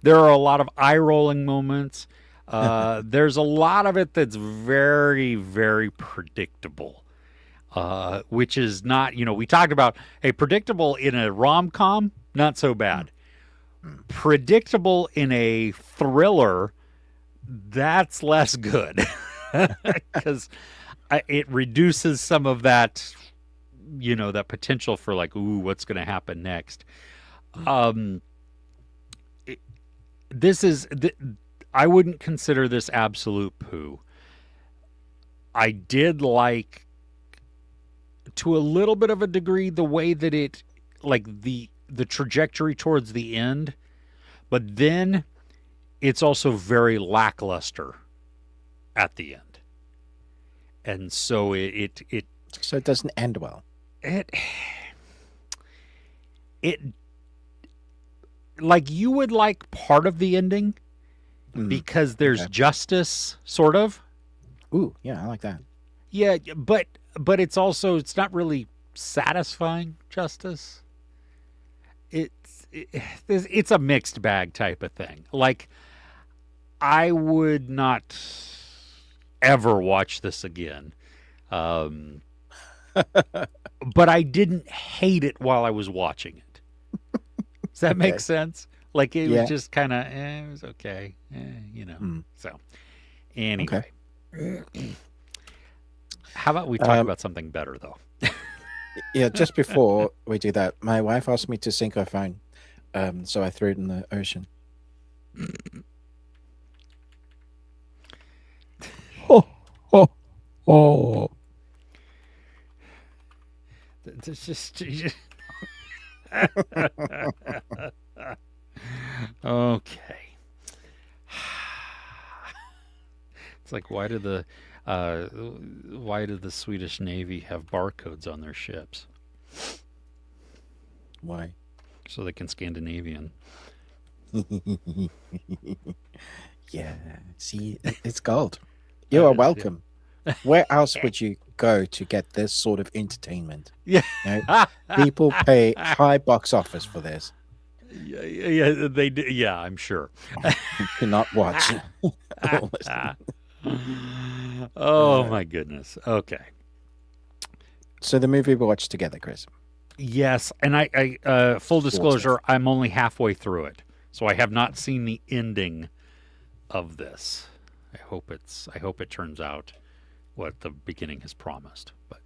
There are a lot of eye-rolling moments. There's a lot of it that's very, very predictable, which is not, we talked about, predictable in a rom-com, not so bad. Predictable in a thriller, that's less good because it reduces some of that, that potential for like, ooh, what's going to happen next. I wouldn't consider this absolute poo. I did like, to a little bit of a degree, the way that it, like the trajectory towards the end, but then it's also very lackluster at the end. And so so it doesn't end well. It like, you would like part of the ending because there's justice, sort of. Ooh, yeah, I like that. Yeah, but it's also, it's not really satisfying justice. It's a mixed bag type of thing. Like, I would not ever watch this again. But I didn't hate it while I was watching it. Does that make sense? Like, it was just kind of, it was okay. So, anyway. Okay. How about we talk about something better, though? Yeah, just before we do that, my wife asked me to sink her phone. So I threw it in the ocean. Oh. It's just okay. It's like, why did the Swedish Navy have barcodes on their ships? Why? So they can Scandinavian. Yeah. See, it's gold. You are welcome. Yeah. Where else would you go to get this sort of entertainment? Yeah. People pay high box office for this. Yeah, they do. Yeah, I'm sure. You cannot watch. Oh my goodness. Okay. So the movie we watched together, Chris. Yes, and I full disclosure, I'm only halfway through it, so I have not seen the ending of this. I hope it turns out what the beginning has promised. But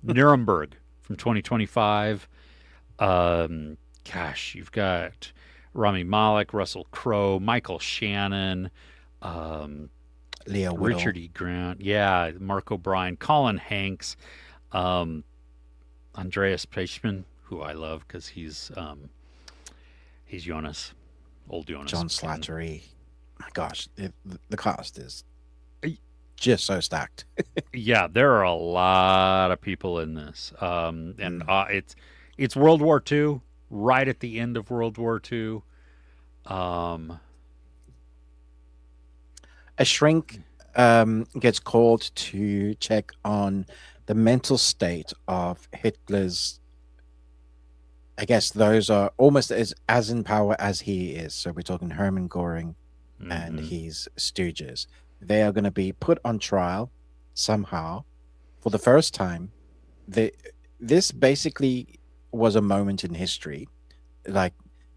Nuremberg from 2025. Gosh, you've got Rami Malek, Russell Crowe, Michael Shannon, Leo Whittle. Richard E. Grant, Mark O'Brien, Colin Hanks, Andreas Peichman, who I love because he's Jonas, old Jonas. John Slattery. My gosh, the cast is just so stacked. Yeah, there are a lot of people in this, and it's World War II, right at the end of World War II. A shrink gets called to check on the mental state of Hitler's. I guess those are almost as in power as he is. So we're talking Hermann Göring and his stooges. They are going to be put on trial somehow for the first time. This basically was a moment in history. Like,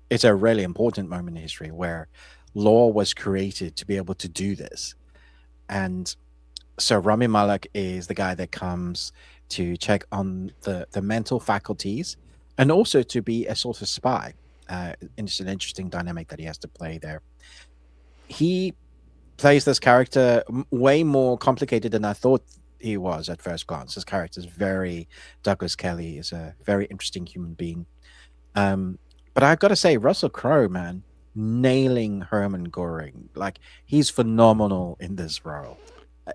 it's a really important moment in history where law was created to be able to do this. And so Rami Malek is the guy that comes to check on the mental faculties and also to be a sort of spy. It's an interesting dynamic that he has to play there. He plays this character way more complicated than I thought he was at first glance. His character is very Douglas Kelly, is a very interesting human being. But I've got to say, Russell Crowe, man, nailing Hermann Goring. Like, he's phenomenal in this role,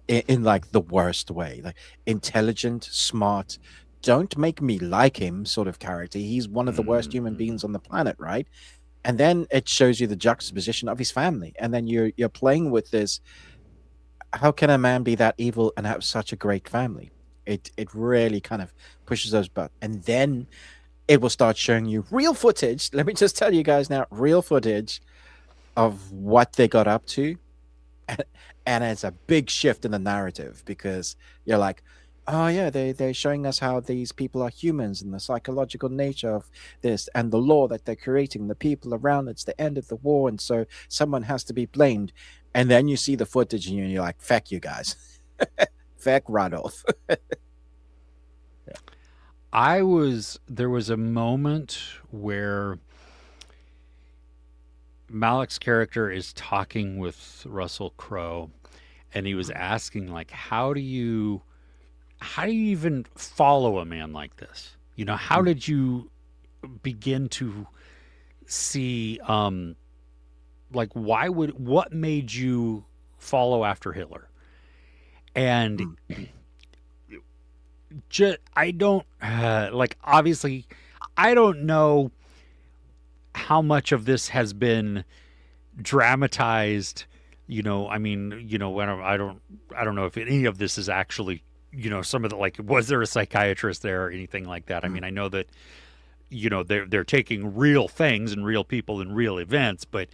in like the worst way. Like, intelligent, smart. Don't make me like him, sort of character. He's one of the worst human beings on the planet, right? And then it shows you the juxtaposition of his family, and then you're playing with this. How can a man be that evil and have such a great family? It really kind of pushes those buttons, and then it will start showing you real footage. Let me just tell you guys now, real footage of what they got up to, and it's a big shift in the narrative because you're like, oh yeah, they're showing us how these people are humans and the psychological nature of this and the law that they're creating, the people around. It's the end of the war, and so someone has to be blamed. And then you see the footage and you're like, feck you guys. Feck Rudolph. There was a moment where Malik's character is talking with Russell Crowe, and he was asking, like, how do you even follow a man like this? You know, how did you begin to see, like, what made you follow after Hitler? And I don't, like, obviously, I don't know how much of this has been dramatized. You know, I mean, you know, I don't know if any of this is actually, you know, some of the, like, was there a psychiatrist there or anything like that? I mean, I know that, you know, they're taking real things and real people and real events, but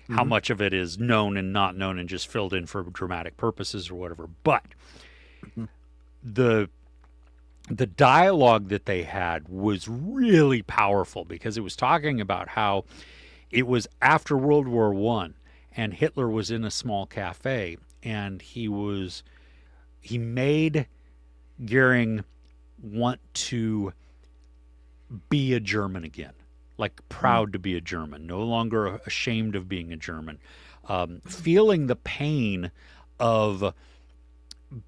how much of it is known and not known and just filled in for dramatic purposes or whatever. But the dialogue that they had was really powerful because it was talking about how it was after World War I and Hitler was in a small cafe and he made Goering want to be a German again, like proud to be a German, no longer ashamed of being a German, feeling the pain of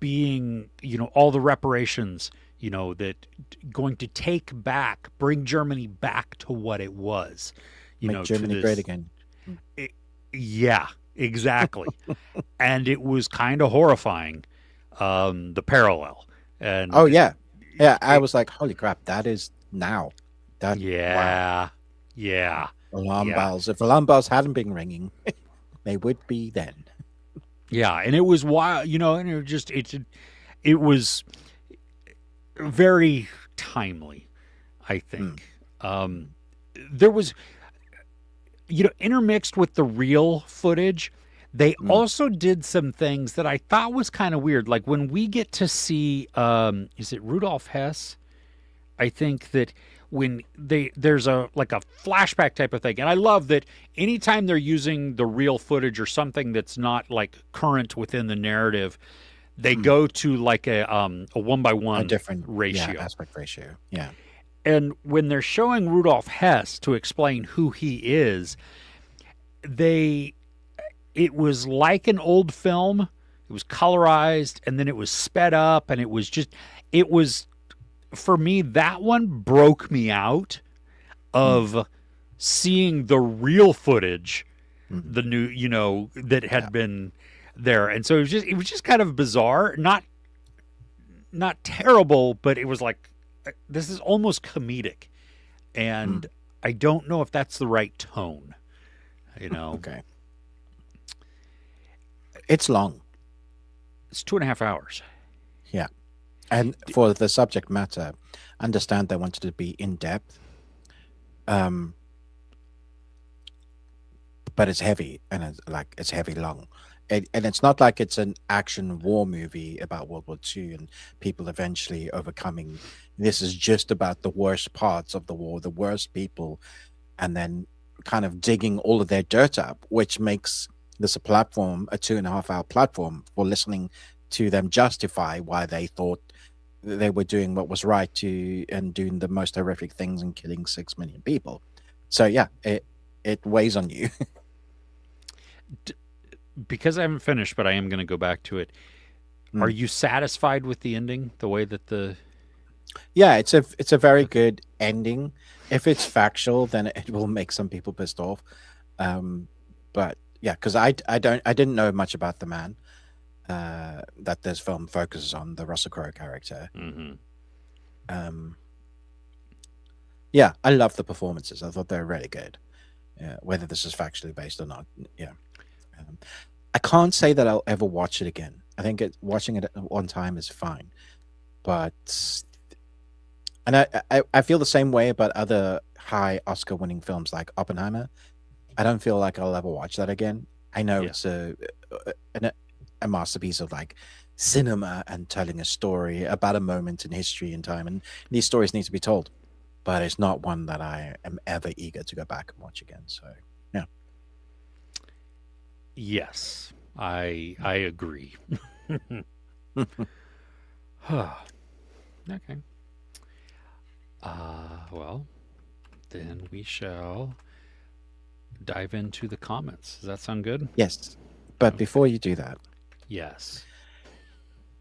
being, you know, all the reparations, you know, that going to bring Germany back to what it was. You Make know, Germany great again. Yeah, exactly. And it was kind of horrifying, the parallel. And oh yeah, I was like, holy crap, that is now. That yeah, wow. Yeah. Alarm bells. If alarm bells hadn't been ringing, they would be then. Yeah, and it was wild, you know, and it was very timely, I think. There was, you know, intermixed with the real footage, they also did some things that I thought was kind of weird. Like when we get to see, is it Rudolf Hess? I think that when there's a flashback type of thing, and I love that anytime they're using the real footage or something that's not like current within the narrative, they go to like a 1:1, a different ratio, aspect ratio. Yeah. And when they're showing Rudolf Hess to explain who he is, it was like an old film. It was colorized and then it was sped up, and it was for me, that one broke me out of seeing the real footage, the new, you know, that had been there. And so it was just kind of bizarre, not terrible, but it was like, this is almost comedic. And I don't know if that's the right tone, you know? Okay. It's long. It's 2.5 hours. Yeah. And for the subject matter, understand they wanted to be in depth. But it's heavy, and it's heavy long. And it's not like it's an action war movie about World War II and people eventually overcoming. This is just about the worst parts of the war, the worst people, and then kind of digging all of their dirt up, which makes this a platform, a 2.5 hour platform for listening to them justify why they thought they were doing what was right and doing the most horrific things and killing 6 million people. So yeah, it weighs on you. Because I haven't finished, but I am going to go back to it. Are you satisfied with the ending? The way that Yeah, it's a very good ending. If it's factual, then it will make some people pissed off. But yeah, because I didn't know much about the man that this film focuses on, the Russell Crowe character. Mm-hmm. Yeah, I love the performances. I thought they were really good. Whether this is factually based or not, yeah. I can't say that I'll ever watch it again. I think watching it at one time is fine, but and I feel the same way about other high Oscar winning films like Oppenheimer. I don't feel like I'll ever watch that again. I know it's a masterpiece of like cinema and telling a story about a moment in history and time, and these stories need to be told. But it's not one that I am ever eager to go back and watch again. So, yeah. Yes, I agree. Okay. Well, then we shall dive into the comments. Does that sound good? Yes. But before you do that, yes,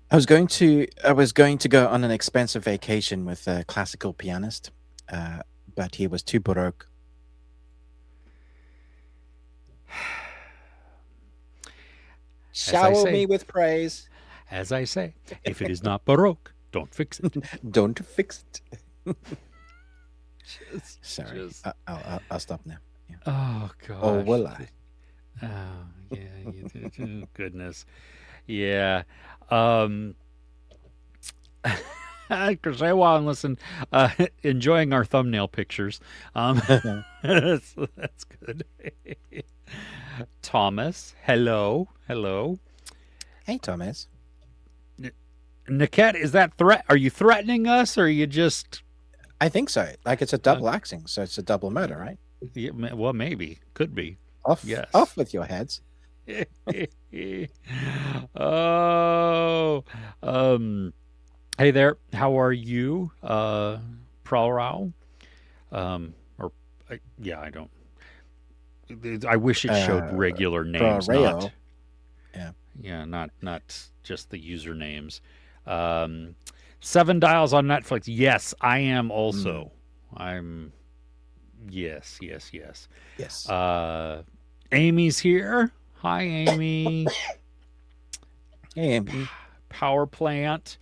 I was going to go on an expensive vacation with a classical pianist, but he was too broke. Shower me with praise. As I say, if it is not Baroque, don't fix it. Don't fix it. Sorry, I'll stop now. Yeah. Oh gosh. Or will I? Oh yeah. Goodness. Yeah. Because while I'm listening, enjoying our thumbnail pictures. That's good. Thomas, hello. Hey, Thomas. Niket, is that threat? Are you threatening us, or are you just? I think so. Like it's a double axing, so it's a double murder, right? Yeah, well, maybe. Could be. Off, yes. Off with your heads. Oh, hey there. How are you, Pralrao? Yeah, I don't. I wish it showed regular names, not. Yeah, not just the usernames. 7 Dials on Netflix. Yes, I am also. I'm. Yes. Yes. Amy's here. Hi, Amy. Hey, Amy. Power Plant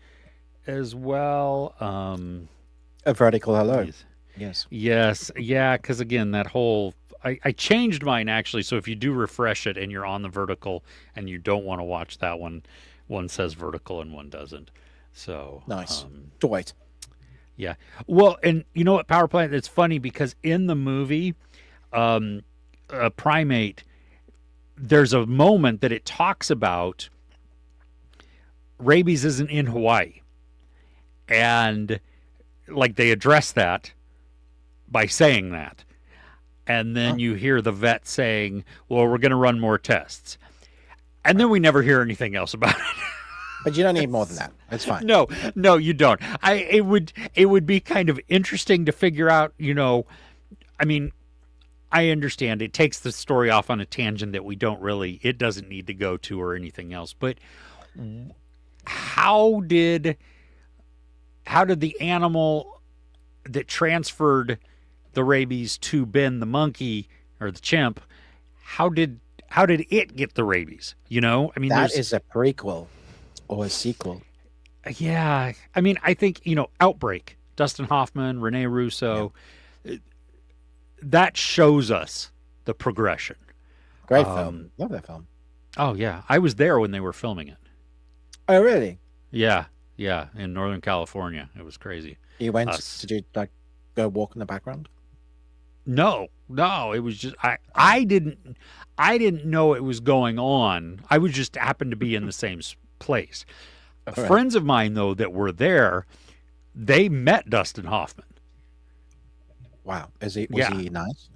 as well. A vertical hello. Yes. Yeah, because again, that whole... I changed mine, actually, so if you do refresh it and you're on the vertical and you don't want to watch that one says vertical and one doesn't. So nice. Dwight. Yeah. Well, and you know what, Power Plant, it's funny because in the movie, Primate, there's a moment that it talks about rabies isn't in Hawaii. And like they address that by saying that. And then you hear the vet saying, well, we're going to run more tests. And then we never hear anything else about it. But you don't need more than that. It's fine. No, you don't. It would be kind of interesting to figure out, I mean, I understand it takes the story off on a tangent that it doesn't need to go to or anything else. But how did the animal that transferred the rabies to Ben the monkey or the chimp, how did it get the rabies? I mean, that is a prequel or a sequel. Yeah. I mean, I think, Outbreak, Dustin Hoffman, Rene Russo, that shows us the progression. Great film. Love that film. Oh, yeah. I was there when they were filming it. Oh, really? Yeah. In Northern California. It was crazy. You went to do, go walk in the background? No, it was just I didn't know it was going on. I was just happened to be in the same place. Right. Friends of mine though that were there, they met Dustin Hoffman. Wow, was he nice?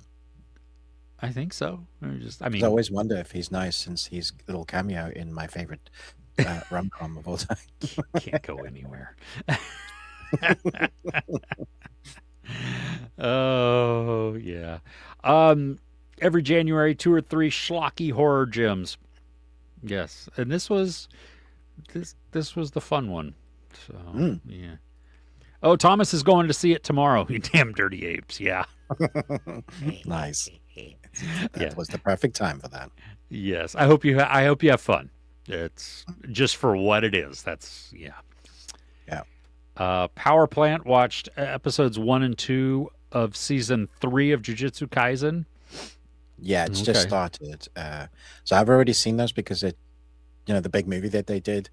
I think so. I always wonder if he's nice since he's a little cameo in my favorite rom-com of all time. Can't go anywhere. Oh yeah. Every January 2 or 3 schlocky horror gems. Yes, and this was the fun one. So yeah. Oh, Thomas is going to see it tomorrow. You damn dirty apes. Yeah. Nice. That was the perfect time for that. Yes, I hope you have fun. It's just for what it is. That's Yeah. Power Plant watched episodes 1 and 2 of season 3 of Jujutsu Kaisen. Yeah, it's just started. So I've already seen those because the big movie that they did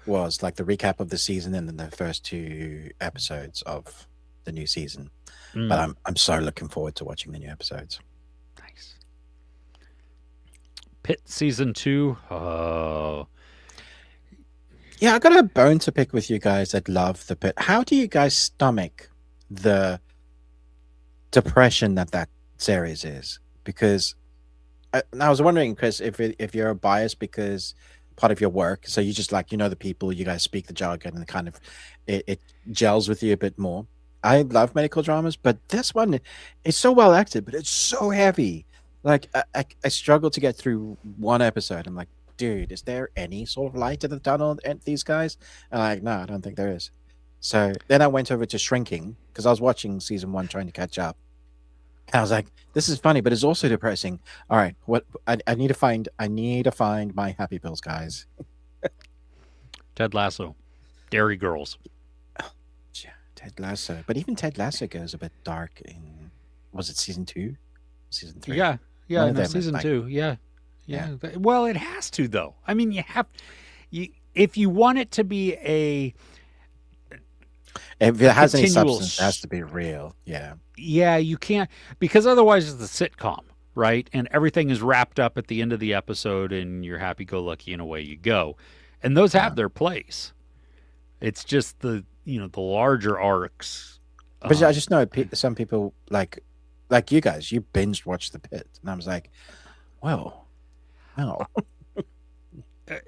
was like the recap of the season and then the first 2 episodes of the new season. But I'm so looking forward to watching the new episodes. Nice. Pit season 2. Oh. Yeah, I got a bone to pick with you guys that love the Pit. How do you guys stomach the depression that series is? Because I was wondering, Chris, if you're biased because part of your work, so you just the people, you guys speak the jargon, and kind of it gels with you a bit more. I love medical dramas, but this one, it's so well acted, but it's so heavy. Like I struggle to get through one episode. I'm like, dude, is there any sort of light at the tunnel at these guys? And I'm like, no, I don't think there is. So then I went over to Shrinking because I was watching season 1 trying to catch up. And I was like, this is funny, but it's also depressing. All right, what I need to find my happy pills, guys. Ted Lasso, Dairy Girls. Yeah, Ted Lasso, but even Ted Lasso goes a bit dark was it season 2, season 3? Yeah, no, season 2. Yeah. Well, it has to though. I mean, if you want it to be if it has any substance, it has to be real. Yeah. Yeah, you can't, because otherwise it's a sitcom, right? And everything is wrapped up at the end of the episode and you're happy-go-lucky and away you go. And those have their place. It's just the larger arcs. But I just know some people like you guys, you binge watch The Pit. And I was like, well, no.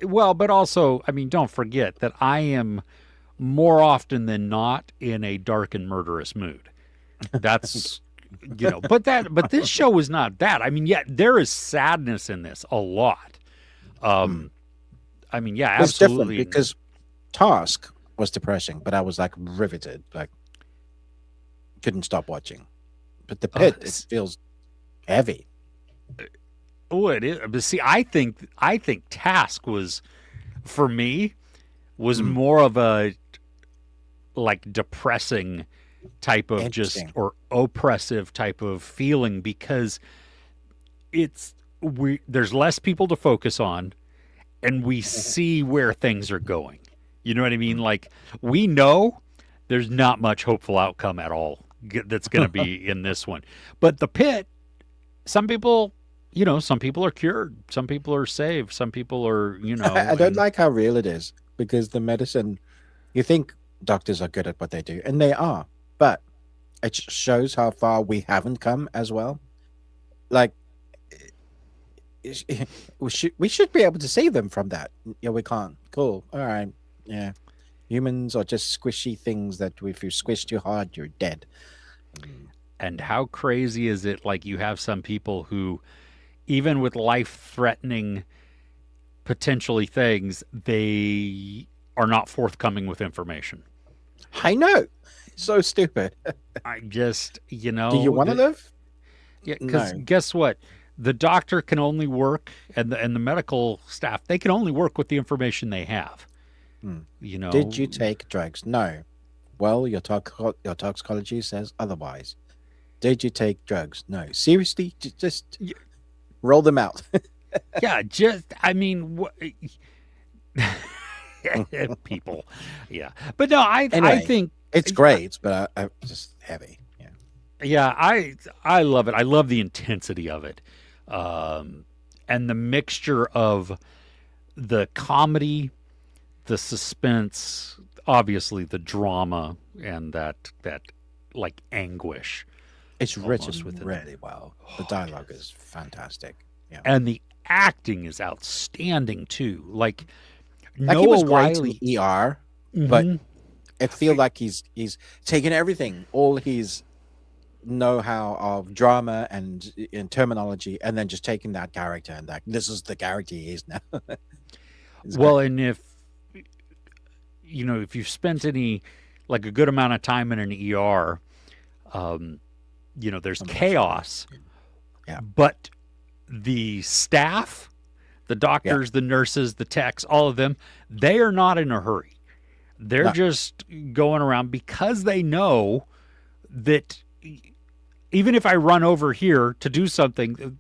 Well, but also, I mean, don't forget that I am more often than not in a dark and murderous mood. That's but this show was not that. I mean, there is sadness in this a lot. I mean, yeah, it's absolutely. Different because Task was depressing, but I was like riveted, like couldn't stop watching. But The Pit, it feels heavy. Oh, it is. But see, I think Task was, for me, was more of a like depressing type of or oppressive type of feeling because there's less people to focus on and we see where things are going. You know what I mean? Like, we know there's not much hopeful outcome at all that's going to be in this one. But The Pit, some people are cured, some people are saved, some people are, I don't like how real it is because the medicine, you think doctors are good at what they do, and they are, but it shows how far we haven't come as well. Like, we should be able to save them from that. Yeah, we can't. Cool. All right. Yeah. Humans are just squishy things that if you squish too hard, you're dead. And how crazy is it? Like, you have some people who, even with life-threatening, potentially things, they are not forthcoming with information. I know. So stupid. I just, Do you want to live? Yeah, because guess what? The doctor can only work, and the medical staff, they can only work with the information they have. Did you take drugs? No. Well, your toxicology says otherwise. Did you take drugs? No. Seriously? Just roll them out. Yeah, I mean, people. Yeah. But no, I think it's great, but I just heavy. Yeah. Yeah, I love it. I love the intensity of it. And the mixture of the comedy, the suspense, obviously the drama, and that like anguish. It's written really well. The dialogue is fantastic. Yeah. And the acting is outstanding too. Like Noah he was Wiley, great in ER, but it feels like he's taken everything, all his know-how of drama and in terminology, and then just taking that character and like this is the character he is now. Well, and if you've spent a good amount of time in an ER, there's chaos Yeah. But the staff, the doctors, the nurses, the techs, all of them, they are not in a hurry. They're just going around because they know that even if I run over here to do something,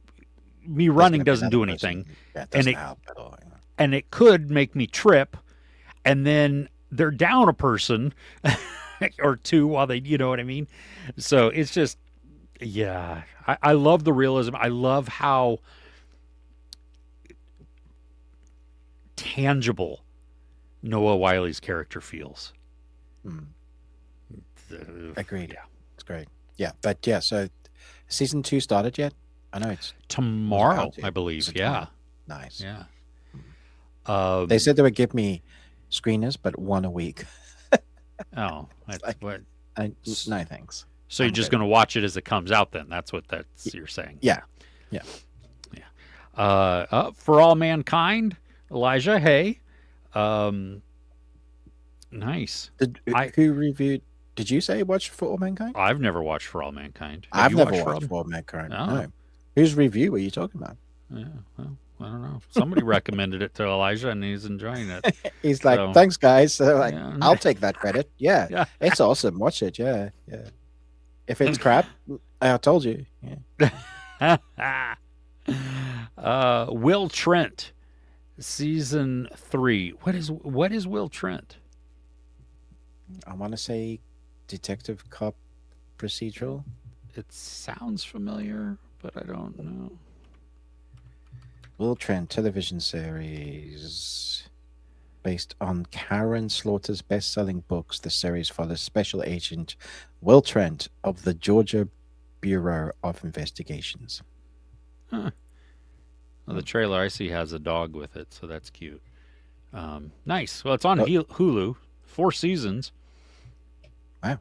me running doesn't do anything. Yeah, it doesn't help at all. Yeah. And it could make me trip, and then they're down a person or two while they, you know what I mean? So it's just, yeah, I love the realism. I love how tangible Noah Wiley's character feels. Agreed. Yeah. It's great. Yeah, but yeah, so season 2 started yet? I know it's tomorrow, I believe. Yeah. Nice. Yeah. They said they would give me screeners, but one a week. Oh, that's like, what? No, thanks. So you're just going to watch it as it comes out then? That's what you're saying? Yeah. Yeah. Yeah. For All Mankind, Elijah, hey. Nice. Who reviewed? Did you say watch For All Mankind? I've never watched For All Mankind. I've never watched For All Mankind. Oh. No. Whose review were you talking about? Yeah, well, I don't know. Somebody recommended it to Elijah, and he's enjoying it. He's like, thanks, guys. So like, I'll take that credit. Yeah. It's awesome. Watch it. Yeah. If it's crap, I told you. Yeah. Will Trent, season 3. What is Will Trent? I want to say detective cop procedural. It sounds familiar, but I don't know. Will Trent television series based on Karen Slaughter's best-selling books. The series follows Special Agent Will Trent of the Georgia Bureau of Investigations. Huh. Well, the trailer I see has a dog with it, so that's cute. Nice. Well, it's on Hulu. 4 seasons. Wow.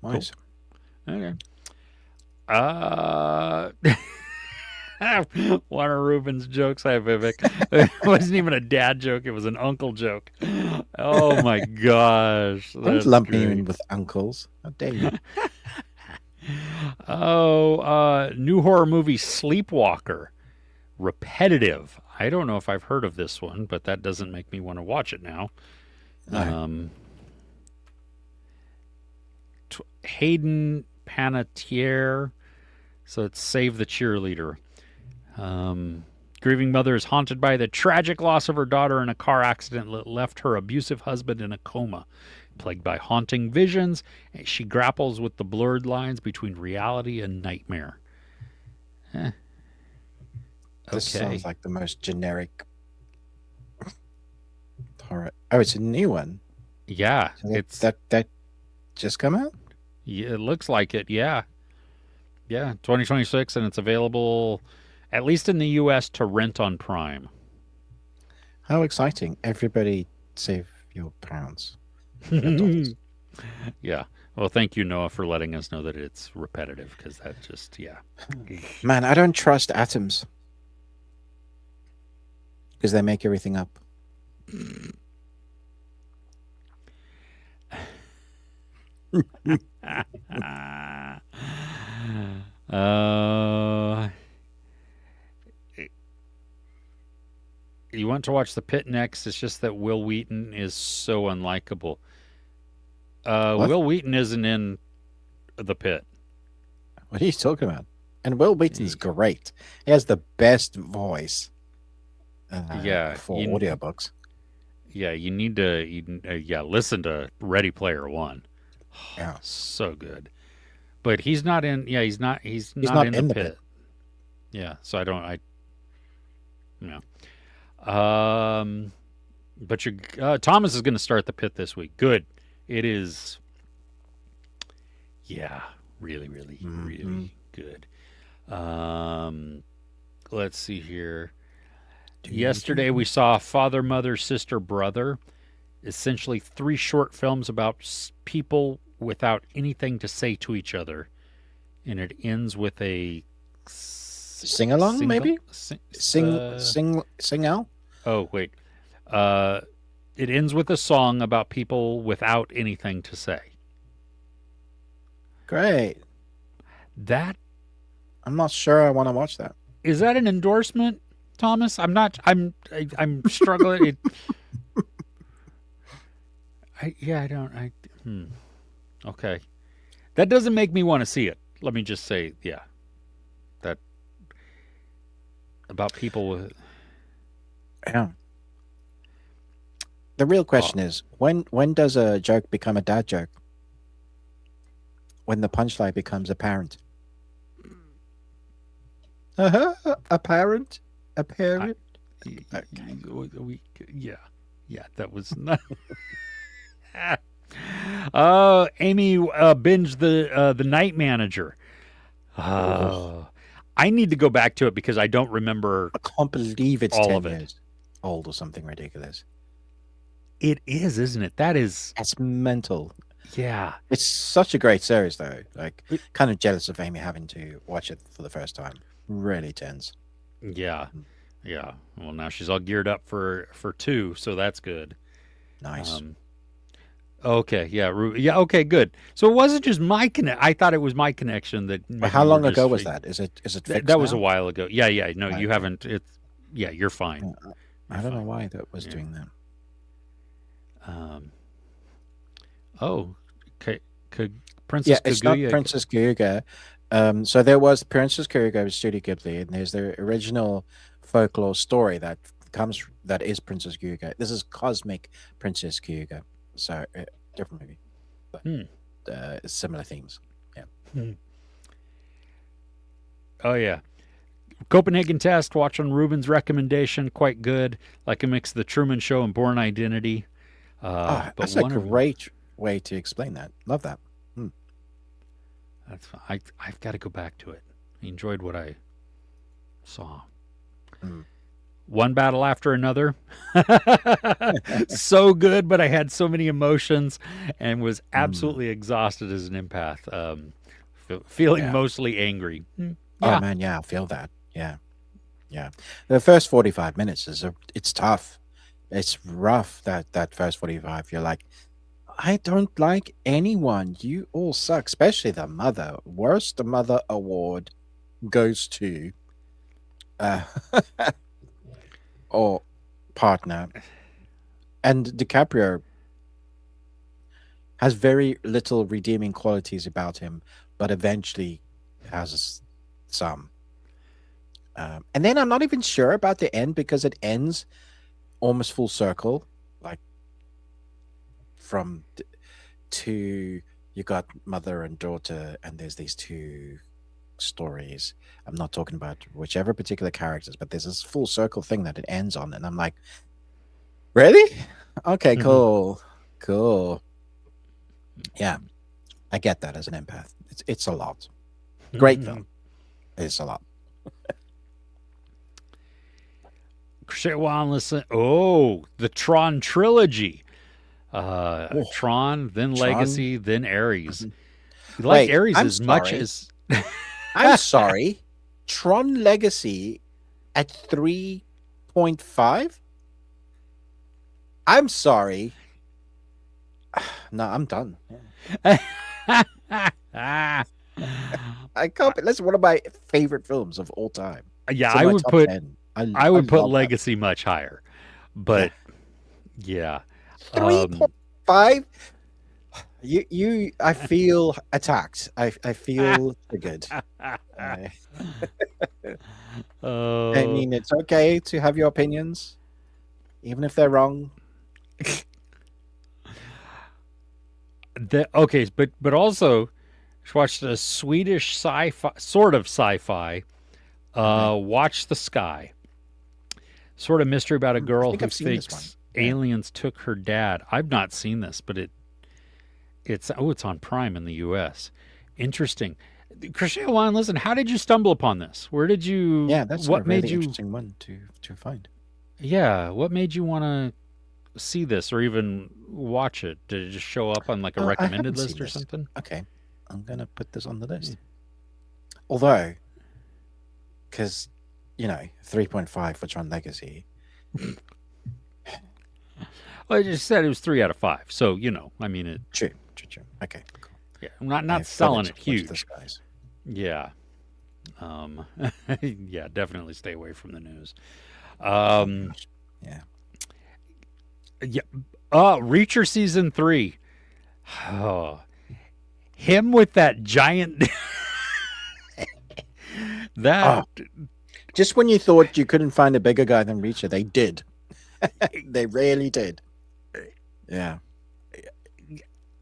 Nice. Cool. Okay. One of Ruben's jokes, Vivek. It wasn't even a dad joke. It was an uncle joke. Oh, my gosh. Don't lump me in with uncles. How dare you? New horror movie Sleepwalker. Repetitive. I don't know if I've heard of this one, but that doesn't make me want to watch it now. No. Hayden Panettiere. So it's Save the Cheerleader. Grieving mother is haunted by the tragic loss of her daughter in a car accident that left her abusive husband in a coma. Plagued by haunting visions, she grapples with the blurred lines between reality and nightmare. Okay. This sounds like the most generic horror. Oh, it's a new one. Yeah, so that just come out. Yeah, it looks like it. Yeah, 2026, and it's available, at least in the U.S., to rent on Prime. How exciting! Everybody, save your pounds. Yeah. Well, thank you, Noah, for letting us know that it's repetitive, because that just, Man, I don't trust atoms. Because they make everything up. You want to watch The Pit next? It's just that Will Wheaton is so unlikable. Will Wheaton isn't in The Pit. What are you talking about? And Will Wheaton's great. He has the best voice. For audiobooks. Yeah, you need to listen to Ready Player One. Yeah, so good. But he's not in. Yeah, he's not in the pit. Yeah, so I but Thomas is going to start The Pit this week. Good. It is. Yeah, really, really, really good. Let's see here. Yesterday we saw Father, Mother, Sister, Brother. Essentially 3 short films about people without anything to say to each other. And it ends with a sing-along, maybe? Sing-out? Oh, wait. It ends with a song about people without anything to say. Great. That I'm not sure I want to watch that. Is that an endorsement, Thomas? I'm not. I'm struggling. I don't. Okay, that doesn't make me want to see it. Let me just say, yeah, that about people with. Yeah. The real question is when does a joke become a dad joke? When the punchline becomes apparent. Apparent. Okay. Yeah, that was not. Amy binged the Night Manager. I need to go back to it because I don't remember. I can't believe it's all 10 of it. years old or something ridiculous. It is, isn't it? That's mental. Yeah. It's such a great series, though. Like, kind of jealous of Amy having to watch it for the first time. Really tense. Yeah. Yeah. Well, now she's all geared up for 2, so that's good. Nice. Okay. Yeah. Okay. Good. So it wasn't just my connect. I thought it was my connection that. How long ago was that? Is it fixed that was now? a while ago. Yeah. Yeah. No, Okay. you haven't. It's. Yeah. You're fine. I don't know why that was doing that. Princess Kaguya. It's not Princess Kayuga. So there was Princess Kayuga with Studio Ghibli, and there's the original folklore story that is Princess Kayuga. This is Cosmic Princess Kayuga, so different movie, but similar themes. Yeah. Oh yeah, Copenhagen Test. Watch on Ruben's recommendation, quite good. Like a mix of The Truman Show and Born Identity. But that's a great way to explain that. Love that. That's fine. I've got to go back to it. I enjoyed what I saw. One battle after another. So good, but I had so many emotions and was absolutely exhausted as an empath. Feeling mostly angry. Yeah. Oh man, yeah, I feel that. Yeah. The first 45 minutes it's tough. It's rough. That first 45. You're like, I don't like anyone. You all suck, especially the mother. Worst mother award goes to or partner. And DiCaprio has very little redeeming qualities about him, but eventually has some. And then I'm not even sure about the end because it ends almost full circle, like from to you got mother and daughter, and there's these two stories. I'm not talking about whichever particular characters, but there's this full circle thing that it ends on, and I'm like, really? Okay, cool. Yeah, I get that as an empath. It's a lot. Great film. It's a lot. Listen. Oh, the Tron trilogy. Tron, then Legacy, then Ares. You like Wait, Ares I'm as much sorry. as I'm sorry. Tron Legacy at 3.5? I'm sorry. No, I'm done. I can't. That's one of my favorite films of all time. Yeah, It's in I my would top put 10. I would put love that. Legacy much higher, but yeah. 3.5. You. I feel attacked. I feel triggered. I mean, it's okay to have your opinions, even if they're wrong. Okay, but also watched a Swedish sci-fi. Watch the Sky. Sort of mystery about a girl who thinks aliens took her dad. I've not seen this, but it's on Prime in the U.S. Interesting. Chriselle Wine, listen, how did you stumble upon this? Where did you? Yeah, that's what a really made you interesting one to find. Yeah, what made you want to see this or even watch it? Did it just show up on like a recommended list or something? Okay, I'm gonna put this on the list. Although, because 3.5 for Tron Legacy. Well, I just said it was 3 out of 5, so I mean it. True. Okay, cool. Yeah, I'm not selling it huge. This, guys. Yeah. Yeah, definitely stay away from the news. Oh, Um, gosh. Yeah. yeah. Reacher season 3. Oh, him with that giant that Oh, just when you thought you couldn't find a bigger guy than Reacher, they did. They really did. Yeah.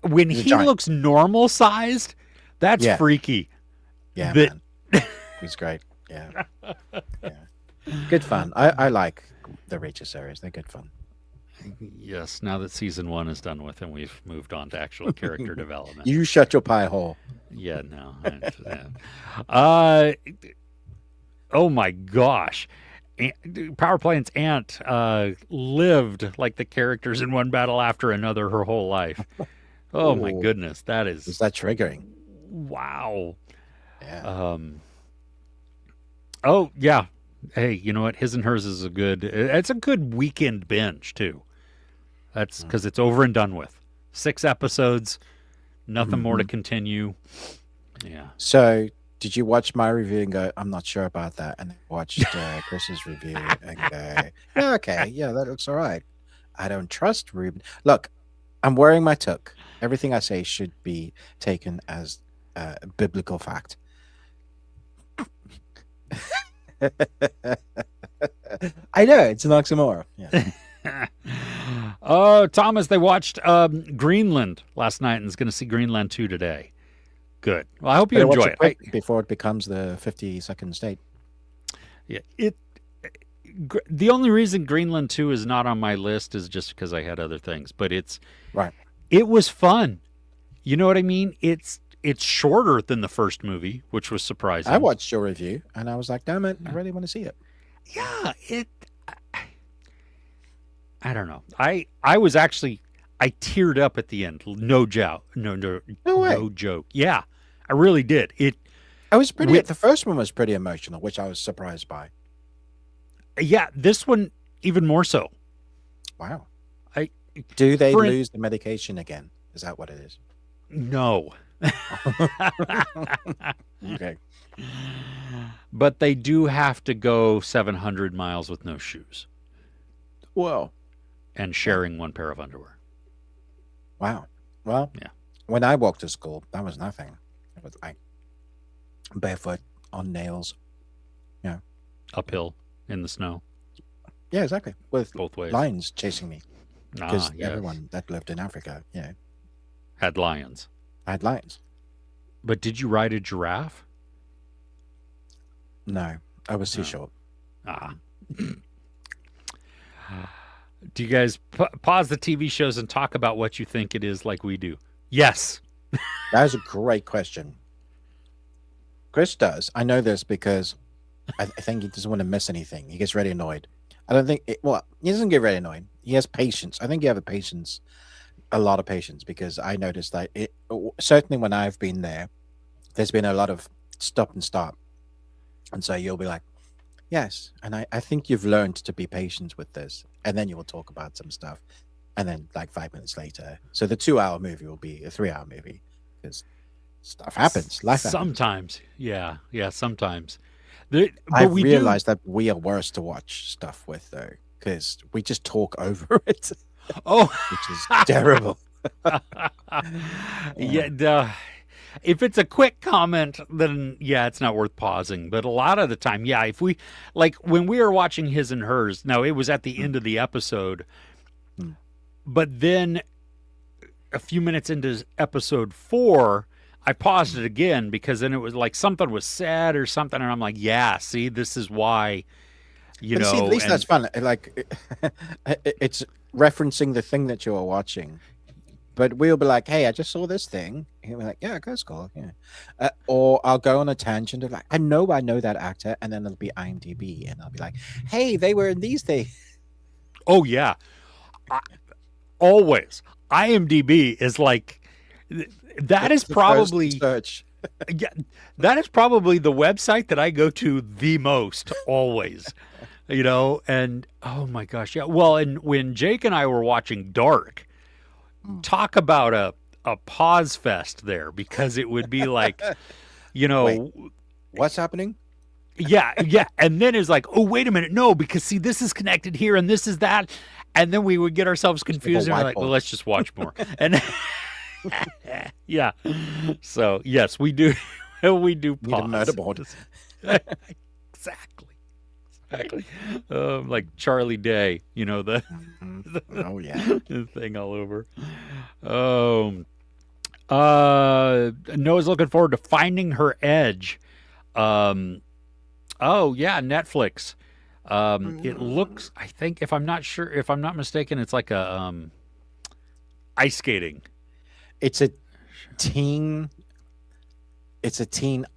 when He's a he giant. looks normal sized, that's Yeah. freaky. Yeah, That- man. He's great. Yeah. Yeah. Good fun. I like the Reacher series. They're good fun. Yes, now that season 1 is done with and we've moved on to actual character development. You shut your pie hole. Yeah, no. Uh, oh my gosh. Power Plant's aunt lived like the characters in one battle after another her whole life. Oh my Ooh. goodness, that Is is that triggering? wow. Yeah. Oh yeah. Hey, you know what? His and Hers is it's a good weekend binge too. That's because it's over and done with. 6 episodes, nothing more to continue. Yeah. So, did you watch my review and go, I'm not sure about that? And then watched Chris's review and go, yeah, okay, yeah, that looks all right. I don't trust Ruben. Look, I'm wearing my tuck. Everything I say should be taken as biblical fact. I know, it's an oxymoron. Yeah. Oh, Thomas, they watched Greenland last night and is going to see Greenland 2 today. Good. Well, I hope you Better watch enjoy it. quick before it becomes the 52nd state. Yeah, the only reason Greenland 2 is not on my list is just because I had other things, but Right. it was fun. You know what I mean? It's shorter than the first movie, which was surprising. I watched your review and I was like, damn it, I really want to see it. Yeah, I don't know. I teared up at the end. No joke. No way. No joke. Yeah, I really did. I was pretty. With- The first one was pretty emotional, which I was surprised by. Yeah, this one even more so. Wow. I Do they for in- lose the medication again? Is that what it is? No. Okay. But they do have to go 700 miles with no shoes Well, and sharing one pair of underwear. wow. Well, Yeah. when I walked to school, that was nothing. It was like barefoot on nails. Uphill in the snow, Yeah, exactly. With both ways. lions chasing me because yes. everyone that lived in Africa, Had lions. had lions. But did you ride a giraffe? No, I was too No. short. Ah. Do you guys pause the TV shows and talk about what you think it is like we do? Yes. That is a great question. Chris does. I know this because I think he doesn't want to miss anything. He gets really annoyed. I don't think, he doesn't get really annoyed. He has patience. I think you have a lot of patience, because I noticed that certainly when I've been there, there's been a lot of stop and start. And so you'll be like, yes. And I think you've learned to be patient with this. And then you will talk about some stuff. And then like 5 minutes later. So the 2-hour movie will be a 3-hour movie, because stuff happens. Life happens. Sometimes. Yeah, sometimes. I we realized that we are worse to watch stuff with, though, because we just talk over it, Oh, which is terrible. yeah. If it's a quick comment, then it's not worth pausing. But a lot of the time, if we like when we were watching His and Hers, now it was at the end of the episode, but then a few minutes into episode 4, I paused it again because then it was like something was said or something, and I'm like, see, this is why, But see, at least that's fun. Like, it's referencing the thing that you're watching. But we'll be like, hey, I just saw this thing. And we're like, yeah, that's cool. Yeah. Or I'll go on a tangent of like, I know that actor. And then it'll be IMDb. And I'll be like, hey, they were in these things. Oh, yeah. Always. IMDb is like, that is The probably, first search. that is probably the website that I go to the most always, and oh my gosh. Yeah. Well, and when Jake and I were watching Dark, talk about a pause fest there, because it would be like, Wait. What's happening? Yeah, yeah. And then it's like, oh, wait a minute. No, because see, this is connected here and this is that. And then we would get ourselves confused and we're like, well, let's just watch more. And yeah. So, yes, we do. We do Need a pause. murder board. Exactly. Like Charlie Day, you know, the Oh, yeah. the thing all over. Noah's looking forward to Finding Her Edge. Oh yeah, Netflix. It looks, I think, if I'm not mistaken, it's like a ice skating. It's a teen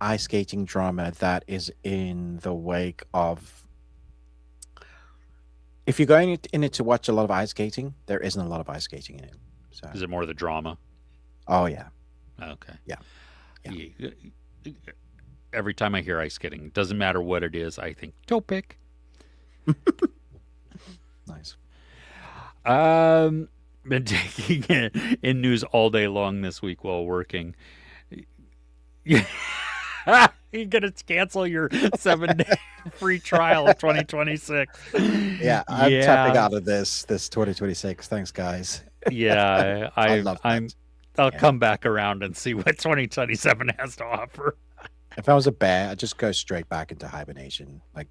ice skating drama that is in the wake of. If you're going in it to watch a lot of ice skating, there isn't a lot of ice skating in it. So. Is it more the drama? Oh yeah. Okay. Yeah. Every time I hear ice skating, doesn't matter what it is, I think toe pick. Nice. Been taking it in news all day long this week while working. You're gonna cancel your 7-day free trial of 2026. Yeah, I'm tapping out of this 2026. Thanks, guys. Yeah, I'll come back around and see what 2027 has to offer. If I was a bear, I'd just go straight back into hibernation. Like,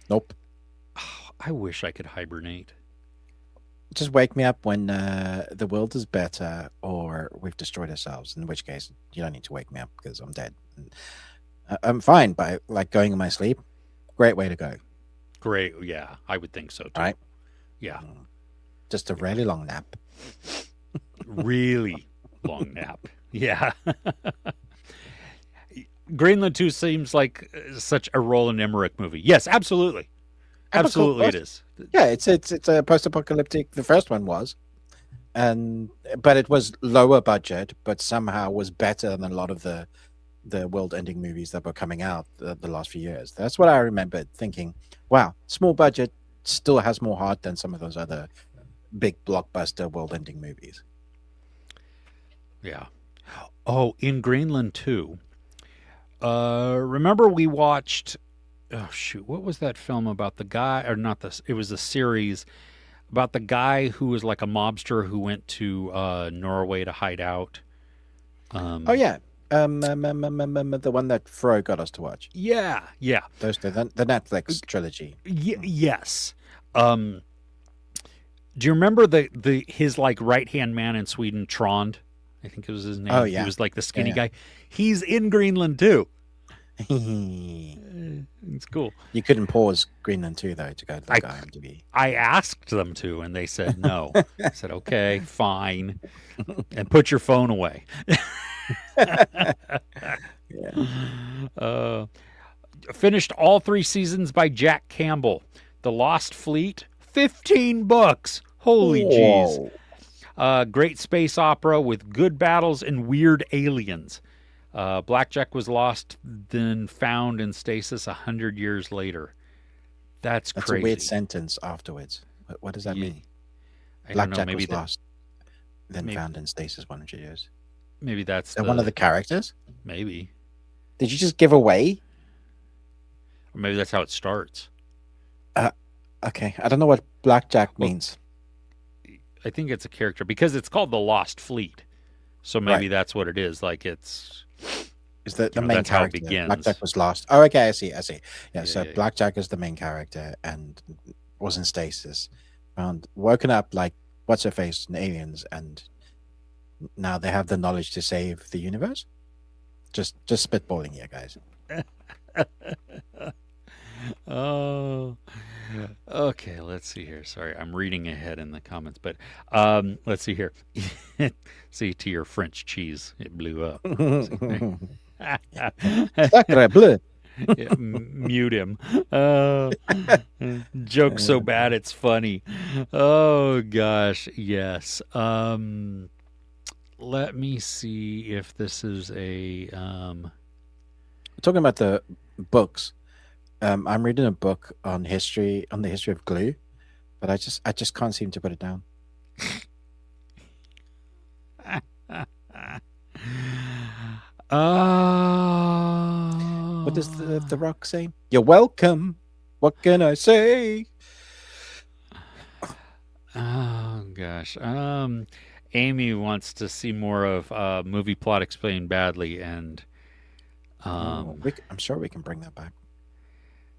nope. Oh, I wish I could hibernate. Just wake me up when the world is better or we've destroyed ourselves. In which case, you don't need to wake me up because I'm dead. I'm fine by like going in my sleep. Great way to go. Great, yeah, I would think so too. Right? Yeah, just a really long nap. Really long nap. Yeah. Greenland 2 seems like such a Roland Emmerich movie. Yes, absolutely. Absolutely it is. Yeah, it's a post-apocalyptic. The first one was, but it was lower budget, but somehow was better than a lot of the world-ending movies that were coming out the last few years. That's what I remember thinking. Wow, small budget still has more heart than some of those other big blockbuster world-ending movies. Yeah. Oh, in Greenland 2. Remember we watched, oh shoot, what was that film about the guy, or not this, it was a series about the guy who was like a mobster who went to Norway to hide out. Oh yeah. The one that Fro got us to watch. Yeah, yeah. Those two, the Netflix trilogy. Yes. Do you remember his like right-hand man in Sweden, Trond? I think it was his name. Oh, yeah. He was like the skinny guy. He's in Greenland too. It's cool. You couldn't pause Greenland 2 though to go to the IMDb. I asked them to, and they said no. I said, okay, fine. And put your phone away. Finished all 3 seasons by Jack Campbell. The Lost Fleet, 15 books. Holy jeez. Great space opera with good battles and weird aliens. Blackjack was lost, then found in stasis 100 years later. That's crazy. That's a weird sentence afterwards. What does that mean? Blackjack was lost, then found in stasis 100 years. Maybe that's one of the characters? Maybe. Did you just give away? Or maybe that's how it starts. Okay. I don't know what Blackjack means. I think it's a character because it's called the Lost Fleet. So maybe that's what it is. Like it's the main character. How it begins. Blackjack was lost. Oh, okay, I see. Yeah, so yeah. Blackjack is the main character and was in stasis. Found woken up like what's her face and aliens, and now they have the knowledge to save the universe. Just spitballing here, guys. Oh, okay. Let's see here. Sorry, I'm reading ahead in the comments, but let's see here. See, to your French cheese, it blew up. Sacre bleu. Yeah, mute him. Joke so bad it's funny. Oh gosh, yes. Let me see if this is a. Talking about the books. I'm reading a book on the history of glue, but I just can't seem to put it down. What does the Rock say? You're welcome. What can I say? Oh gosh. Amy wants to see more of movie plot explained badly, and I'm sure we can bring that back.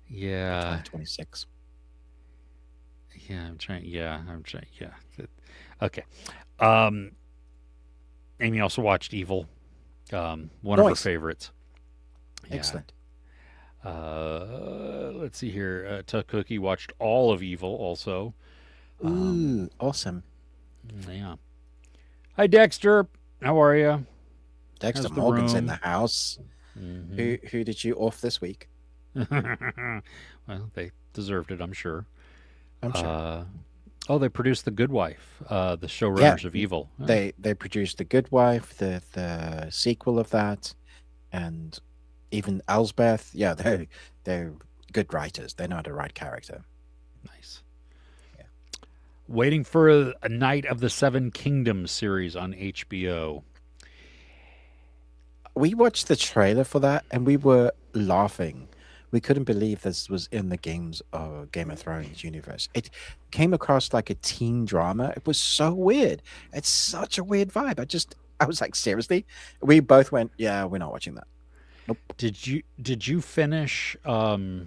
yeah, 26. yeah. I'm trying. Yeah, I'm trying. Yeah. Okay. Um, Amy also watched Evil. One of her Nice. favorites. Yeah. Excellent. Let's see here. Tuck Cookie watched all of Evil also. Ooh, awesome. Yeah. Hi, Dexter. How are you? Dexter How's the Morgan's in room? the house. Who did you off this week? Well, they deserved it, I'm sure. I'm sure. Oh, they produced The Good Wife, the showrunners of Evil. Oh. They produced The Good Wife, the sequel of that, and even Elsbeth. Yeah, they're good writers. They know how to write character. Nice. Yeah. Waiting for a Night of the Seven Kingdoms series on HBO. We watched the trailer for that, and we were laughing. We couldn't believe this was in the Game of Thrones universe. It came across like a teen drama. It was so weird. It's such a weird vibe. I was like, seriously? We both went, yeah, we're not watching that. Nope. Did you finish Dragons?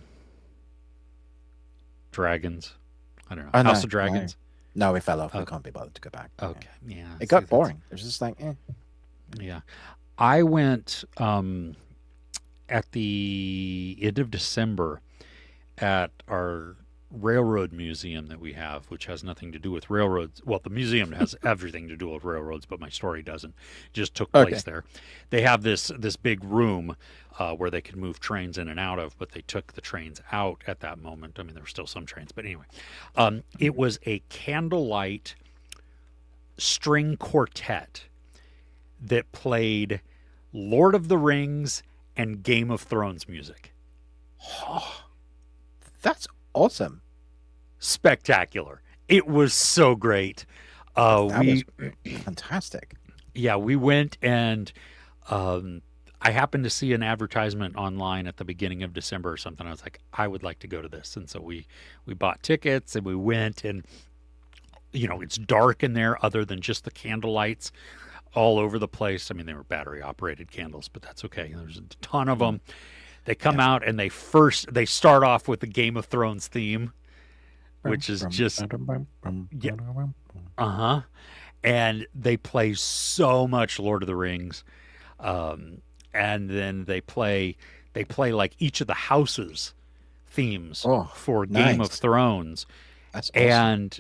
I don't know. Oh, House of Dragons? No, we fell off. We can't be bothered to go back. Okay. Yeah. It got boring. It was just like, eh. Yeah. I went at the end of December at our railroad museum that we have, which has nothing to do with railroads. Well, the museum has everything to do with railroads, but my story doesn't. It just took place there. They have this big room where they could move trains in and out of, but they took the trains out at that moment. I mean, there were still some trains, but anyway. It was a candlelight string quartet that played Lord of the Rings and Game of Thrones music. Oh, that's awesome. Spectacular. It was so great. That was fantastic. Yeah, we went, and I happened to see an advertisement online at the beginning of December or something. I was like, I would like to go to this. And so we bought tickets, and we went, and it's dark in there other than just the candle lights all over the place. I mean, they were battery operated candles, but that's okay. There's a ton of them. They come out, and they start off with the Game of Thrones theme, which is just and they play so much Lord of the Rings, and then they play like each of the houses themes for Game of Thrones. That's awesome. And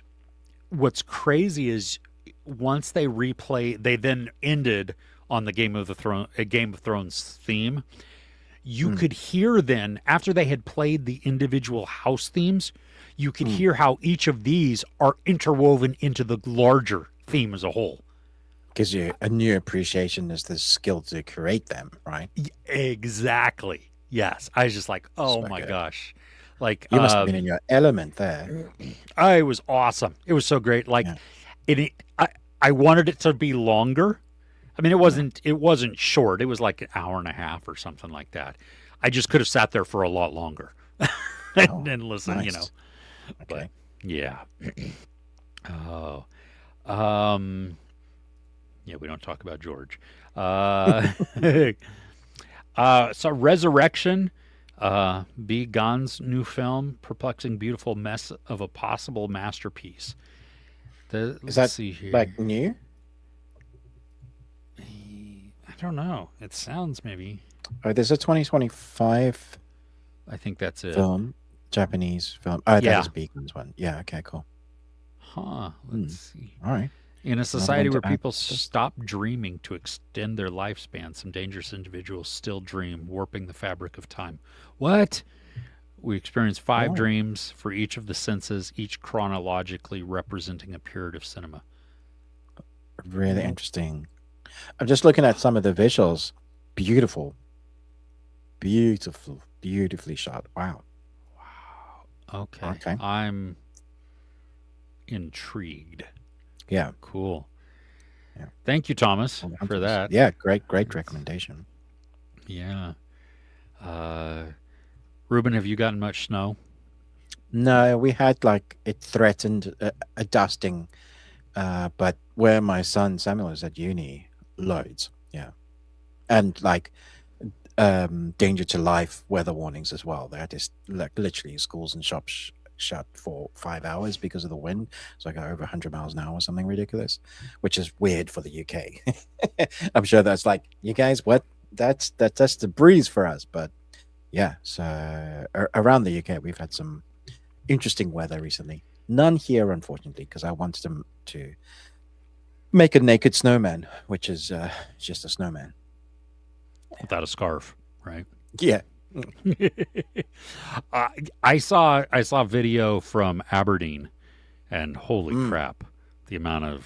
what's crazy is once they then ended on the Game of Thrones theme. You could hear then, after they had played the individual house themes, you could hear how each of these are interwoven into the larger theme as a whole. Gives you a new appreciation as the skill to create them, right? Exactly. Yes. I was just like, oh my gosh. Like, you must have been in your element there. It was awesome. It was so great. Like, I wanted it to be longer. I mean, it wasn't short. It was like an hour and a half or something like that. I just could have sat there for a lot longer and listened, nice. Okay. But yeah. Yeah, we don't talk about George. So Resurrection, B. Gahn's new film, perplexing, beautiful mess of a possible masterpiece. Let's see here. Like new? I don't know. It sounds maybe. Oh, there's a 2025. I think that's it. Film, Japanese film. Oh, that is Beacon's one. Yeah. Okay. Cool. Huh. Let's see. All right. In a society where people stop dreaming to extend their lifespan, some dangerous individuals still dream, warping the fabric of time. What? We experience 5 dreams for each of the senses, each chronologically representing a period of cinema. Really interesting. I'm just looking at some of the visuals. Beautiful. Beautifully shot. Wow. Okay. I'm intrigued. Yeah. Cool. Yeah. Thank you, Thomas, for that. Yeah, great recommendation. Yeah. Ruben, have you gotten much snow? No, we had like it threatened a dusting, but where my son Samuel is at uni, loads. Yeah, and like danger to life weather warnings as well. They had this like literally schools and shops shut for 5 hours because of the wind. It's like over 100 miles an hour or something ridiculous, which is weird for the UK. I'm sure that's like, you guys, what? That's the breeze for us. But yeah, so around the UK, we've had some interesting weather recently. None here, unfortunately, because I wanted them to make a naked snowman, which is just a snowman. Without a scarf, right? Yeah. I saw video from Aberdeen, and holy crap, the amount of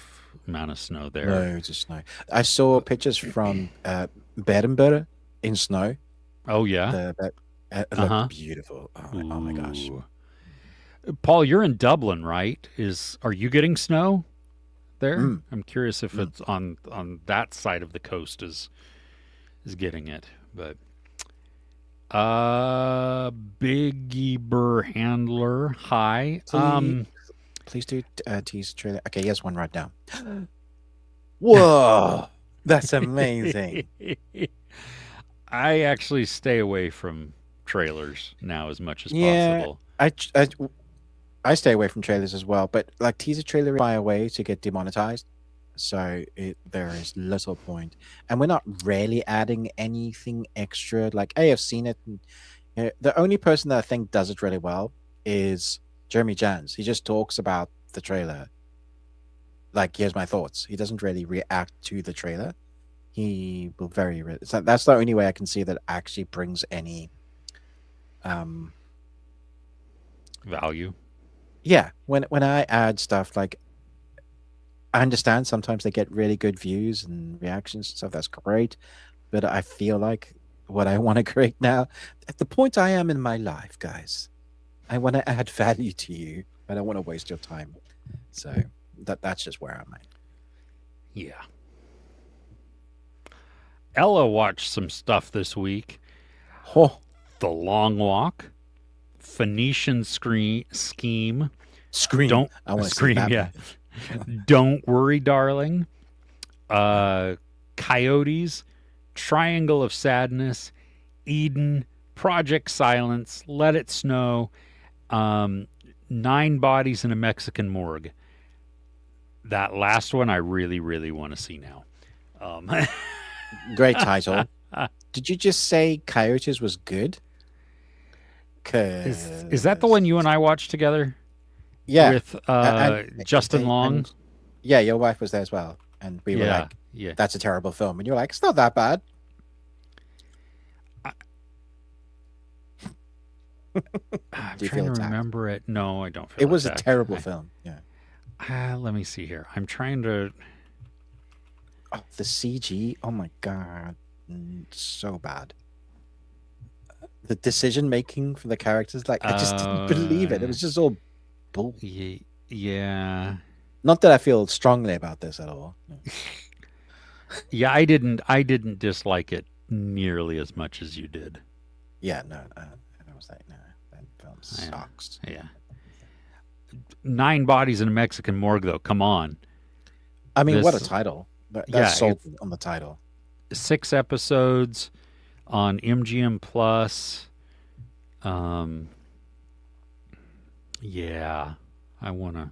snow there. Loads of snow. I saw pictures from Edinburgh in snow. Oh yeah, it looked beautiful. Oh my gosh. Paul, you're in Dublin, right? Are you getting snow there? I'm curious if it's on that side of the coast is getting it, but Biggie Burr Handler, hi. Please do tease trailer. Okay, here's one right now. Whoa, that's amazing. I actually stay away from trailers now as much as possible. I stay away from trailers as well, but like teaser trailer by a way to get demonetized. So there is little point, and we're not really adding anything extra. Like, hey, I've seen it. And, the only person that I think does it really well is Jeremy Jans. He just talks about the trailer. Like, here's my thoughts. He doesn't really react to the trailer. He will so that's the only way I can see that actually brings any value. Yeah, when I add stuff like, I understand sometimes they get really good views and reactions and stuff. That's great. But I feel like what I want to create now, at the point I am in my life, guys, I want to add value to you. I don't want to waste your time. So that's just where I'm at. Yeah. Ella watched some stuff this week. Oh. The Long Walk, Phoenician Scheme. Scream. I want to scream. Yeah. Don't Worry, Darling. Coyotes, Triangle of Sadness, Eden, Project Silence, Let It Snow, 9 Bodies in a Mexican Morgue. That last one I really, really want to see now. Great title. Did you just say Coyotes was good? Is that the one you and I watched together? Yeah. With Justin Long? And, yeah, your wife was there as well. And we were like, that's a terrible film. And you're like, it's not that bad. I'm trying to remember it. No, I don't feel it was a terrible film. Yeah. Let me see here. I'm trying to... Oh, the CG. Oh, my God. So bad. The decision making for the characters, like, I just didn't believe it. It was just all bull. Yeah. Not that I feel strongly about this at all. Yeah, I didn't dislike it nearly as much as you did. Yeah, no. I was like, no, that film sucks. Yeah. 9 Bodies in a Mexican Morgue, though. Come on. I mean, what a title. That's sold on the title. 6 episodes on MGM Plus. Yeah, I want to.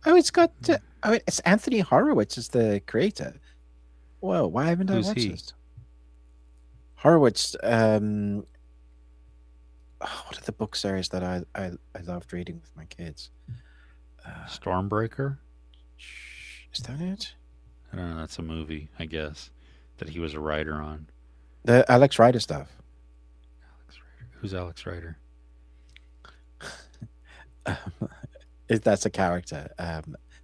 Oh, it's got. It's Anthony Horowitz is the creator. Whoa, why haven't I watched this? Horowitz. What are the book series that I loved reading with my kids? Stormbreaker. Is that it? I don't know. That's a movie, I guess, that he was a writer on. The Alex Rider stuff. Alex Rider. Who's Alex Rider? That's a character.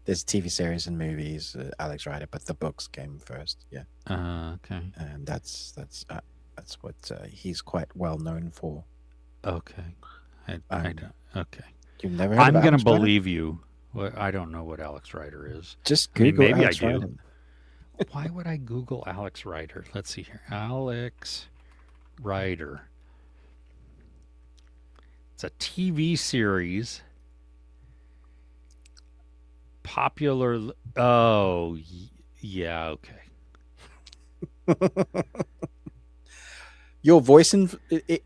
There's TV series and movies, Alex Rider, but the books came first. Yeah. Okay. And that's what he's quite well known for. Okay. I don't. Okay. You've never. I'm going to believe you. Well, I don't know what Alex Rider is. Just Google. Maybe Alex I do. Rider. Why would I Google Alex Rider? Let's see here. Alex Rider. It's a TV series. Popular. Oh, yeah, okay. Your voice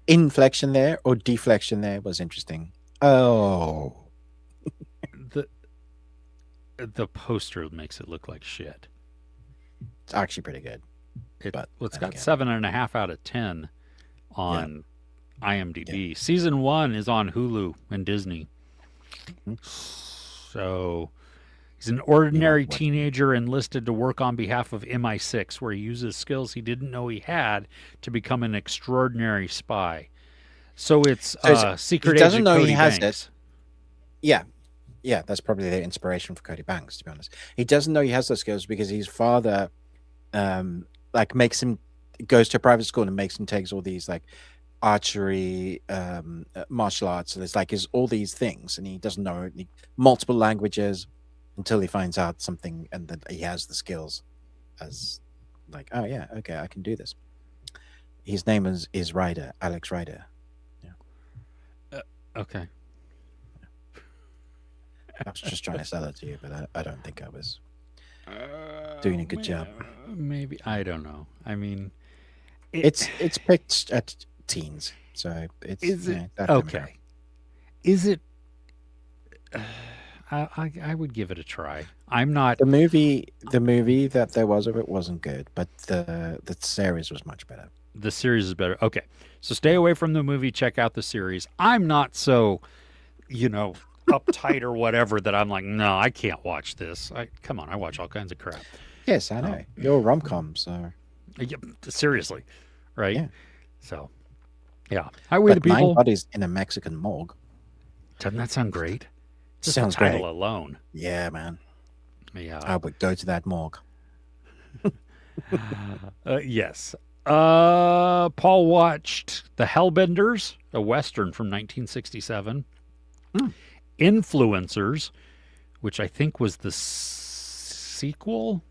inflection there or deflection there was interesting. Oh. The poster makes it look like shit. It's actually pretty good. It's got 7.5 out of 10 on IMDb. Yeah. Season 1 is on Hulu and Disney. Mm-hmm. So he's an ordinary teenager enlisted to work on behalf of MI6, where he uses skills he didn't know he had to become an extraordinary spy. So it's secret agent Cody Banks. He doesn't know he has it. Yeah. Yeah, that's probably the inspiration for Cody Banks, to be honest. He doesn't know he has those skills because his father makes him goes to a private school and makes him takes all these like archery, martial arts. So there's all these things, and he doesn't know multiple languages until he finds out something, and then he has the skills as like, oh yeah, okay, I can do this. His name is Ryder, Alex Ryder. Yeah. Okay. I was just trying to sell it to you, but I don't think I was doing a good job. Maybe, I don't know. I mean, it's picked at teens, so it's okay. Is it? I would give it a try. I'm not the movie that there was of it wasn't good, but the series was much better. The series is better. Okay, so stay away from the movie. Check out the series. I'm not so, uptight or whatever that I'm like, no, I can't watch this. Come on, I watch all kinds of crap. Yes, I know. You're a rom-com, so seriously, right? Yeah. So, yeah, Highway the People. 9 bodies in a Mexican morgue. Doesn't that sound great? Just sounds the title great alone. Yeah, man. Yeah, I would go to that morgue. Yes. Paul watched The Hellbenders, a Western from 1967. Influencers, which I think was the sequel.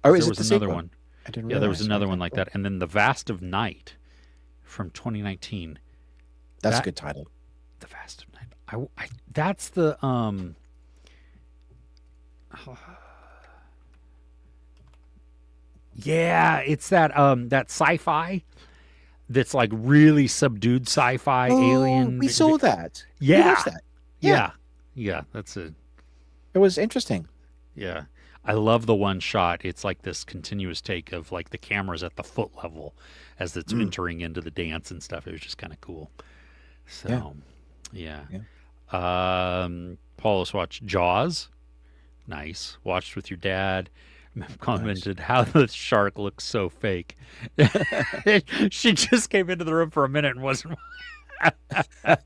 Oh, is there it was the another sequel? one. I didn't Yeah, there was realize. another one like that, and then The Vast of Night from 2019. That's a good title. The Vast of Night. That's the yeah, it's that sci-fi that's like really subdued sci-fi alien. We saw that. Yeah. We watched that. Yeah, that's it. It was interesting. Yeah. I love the one shot. It's like this continuous take of like the cameras at the foot level as it's entering into the dance and stuff. It was just kind of cool. So, yeah. Paulus watched Jaws. Nice. Watched with your dad. Commented how the shark looks so fake. She just came into the room for a minute and wasn't. Nice.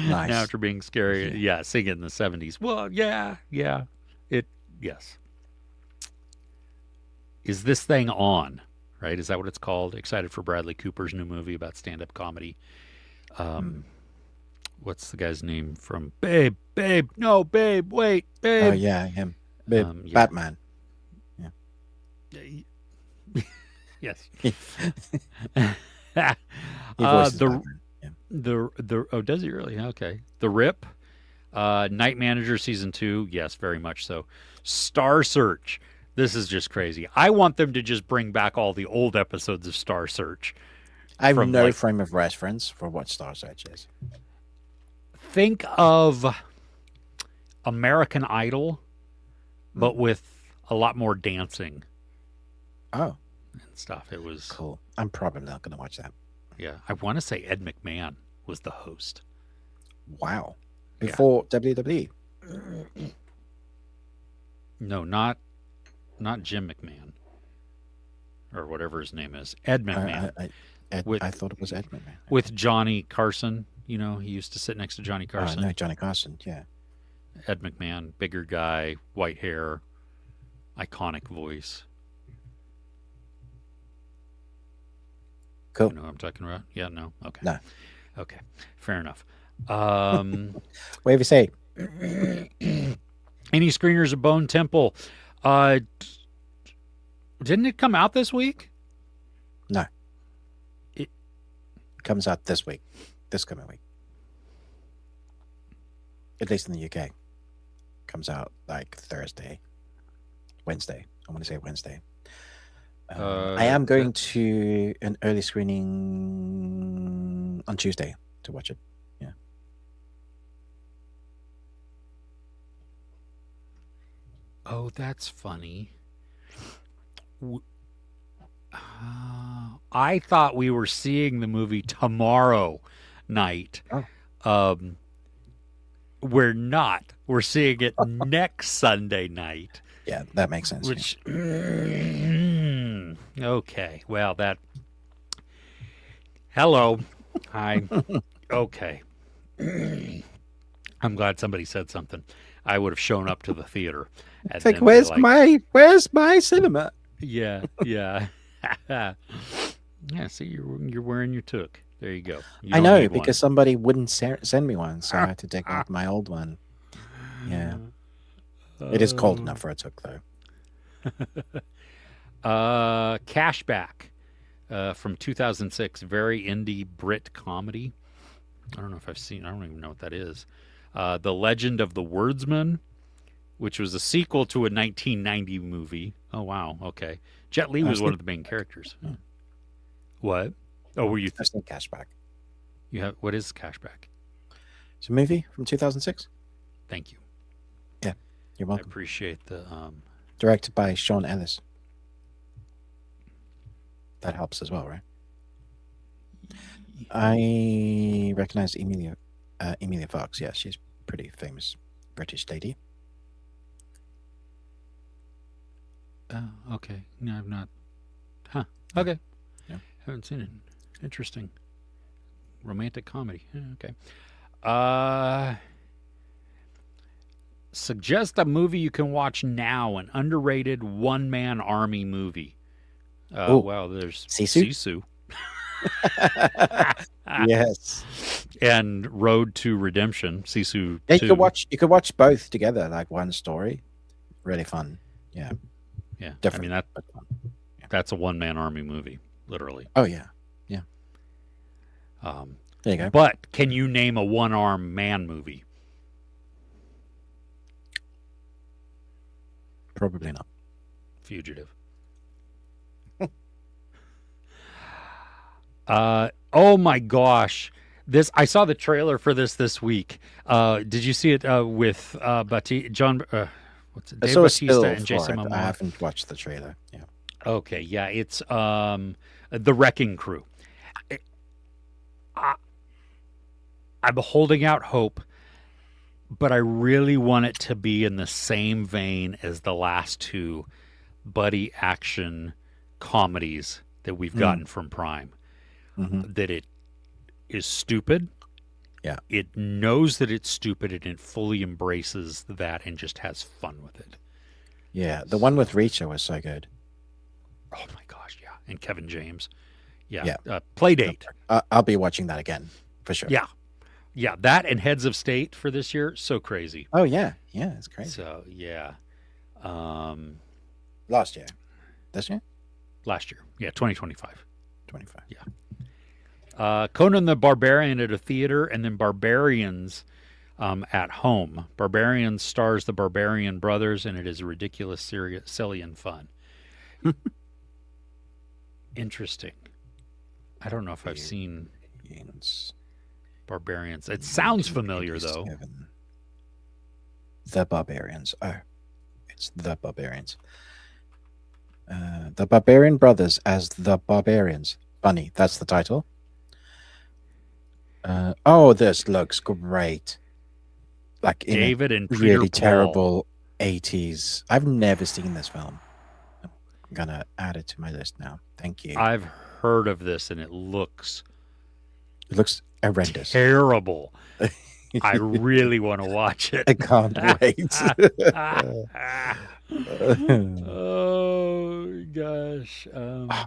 Now after being scary, sing it in the 70s. Well, yeah. Yes. Is this thing on? Right? Is that what it's called? Excited for Bradley Cooper's new movie about stand-up comedy. What's the guy's name from Babe? No, Babe. Wait, Babe. Oh yeah, him. Babe. Batman. Yes. He voices Batman. Does he really? Okay. The Rip, Night Manager season 2. Yes, very much so. Star Search. This is just crazy. I want them to just bring back all the old episodes of Star Search. I have no frame of reference for what Star Search is. Think of American Idol, but with a lot more dancing. Oh. And stuff. It was cool. I'm probably not going to watch that. Yeah. I want to say Ed McMahon was the host. Wow. Before WWE. No, not Jim McMahon. Or whatever his name is. Ed McMahon. I thought it was Ed McMahon. With Johnny Carson. He used to sit next to Johnny Carson. No, Johnny Carson, yeah. Ed McMahon, bigger guy, white hair, iconic voice. Cool. You know what I'm talking about? Yeah, no? Okay. No. Okay, fair enough. Whatever you say. Any screeners of Bone Temple? Didn't it come out this week? No. Comes out this week, this coming week. At least in the UK. Comes out like Wednesday. I want to say Wednesday. I am going to an early screening on Tuesday to watch it. Yeah. Oh, that's funny. I thought we were seeing the movie tomorrow night. Oh. We're not. We're seeing it next Sunday night. Yeah, that makes sense. Which, okay. Well, that. Hello. Hi. Okay. I'm glad somebody said something. I would have shown up to the theater. It's like, where's my cinema? Yeah. Yeah. Yeah. See, you're wearing your toque. There you go. You I don't know, need because one. somebody wouldn't send me one, so I had to take out my old one. Yeah. It is cold enough for a toque, though. Cashback from 2006, very indie Brit comedy. I don't know if I've seen. I don't even know what that is. The Legend of the Wordsman, which was a sequel to a 1990 movie. Oh wow, okay. Jet Li was one of the main characters. Hmm. What? Oh, were you? I've seen Cashback. You have what is Cashback? It's a movie from 2006. Thank you. Yeah, you're I welcome. appreciate the. Directed by Sean Ellis. That helps as well, right? I recognize Emilia Fox. Yeah, she's a pretty famous British lady. Okay. No, I've not. Huh. Okay. Yeah. Haven't seen it. Interesting. Romantic comedy. Yeah, okay. Suggest a movie you can watch now, an underrated one-man army movie. Well, there's Sisu. Yes. And Road to Redemption, Sisu. Yeah, 2. you could watch both together, like one story. Really fun. Yeah. Yeah. Different. I mean but fun. Yeah. that's a one-man army movie, literally. Oh yeah. Yeah. There you go. But can you name a one-armed man movie? Probably not. Fugitive. Oh my gosh. I saw the trailer for this week. Did you see it with David Bautista and Jason Momoa? I haven't watched the trailer. Yeah. Okay, yeah, it's The Wrecking Crew. I'm holding out hope, but I really want it to be in the same vein as the last two buddy action comedies that we've gotten from Prime. Mm-hmm. That it is stupid. Yeah. It knows that it's stupid and it fully embraces that and just has fun with it. Yeah, the one with Reacher was so good. Oh my gosh, yeah. And Kevin James. Yeah. Yeah. Playdate. I'll be watching that again for sure. Yeah. Yeah, that and Heads of State for this year, so crazy. Oh yeah, yeah, it's crazy. So yeah, Last year, this year, last year, yeah, 2025. 25. Yeah. Conan the Barbarian at a theater, and then Barbarians at home. Barbarians stars the Barbarian brothers, and it is ridiculous, serious, silly, and fun. Interesting. I don't know if I've seen Barbarians. It sounds familiar, though. The Barbarians. Oh, it's The Barbarians. The Barbarian Brothers as The Barbarians. Funny, that's the title. Oh, this looks great. Like in David and Peter really Paul. terrible 80s. I've never seen this film. I'm gonna add it to my list now. Thank you. I've heard of this, and it looks horrendous. terrible. I really want to watch it. I can't wait. Oh gosh.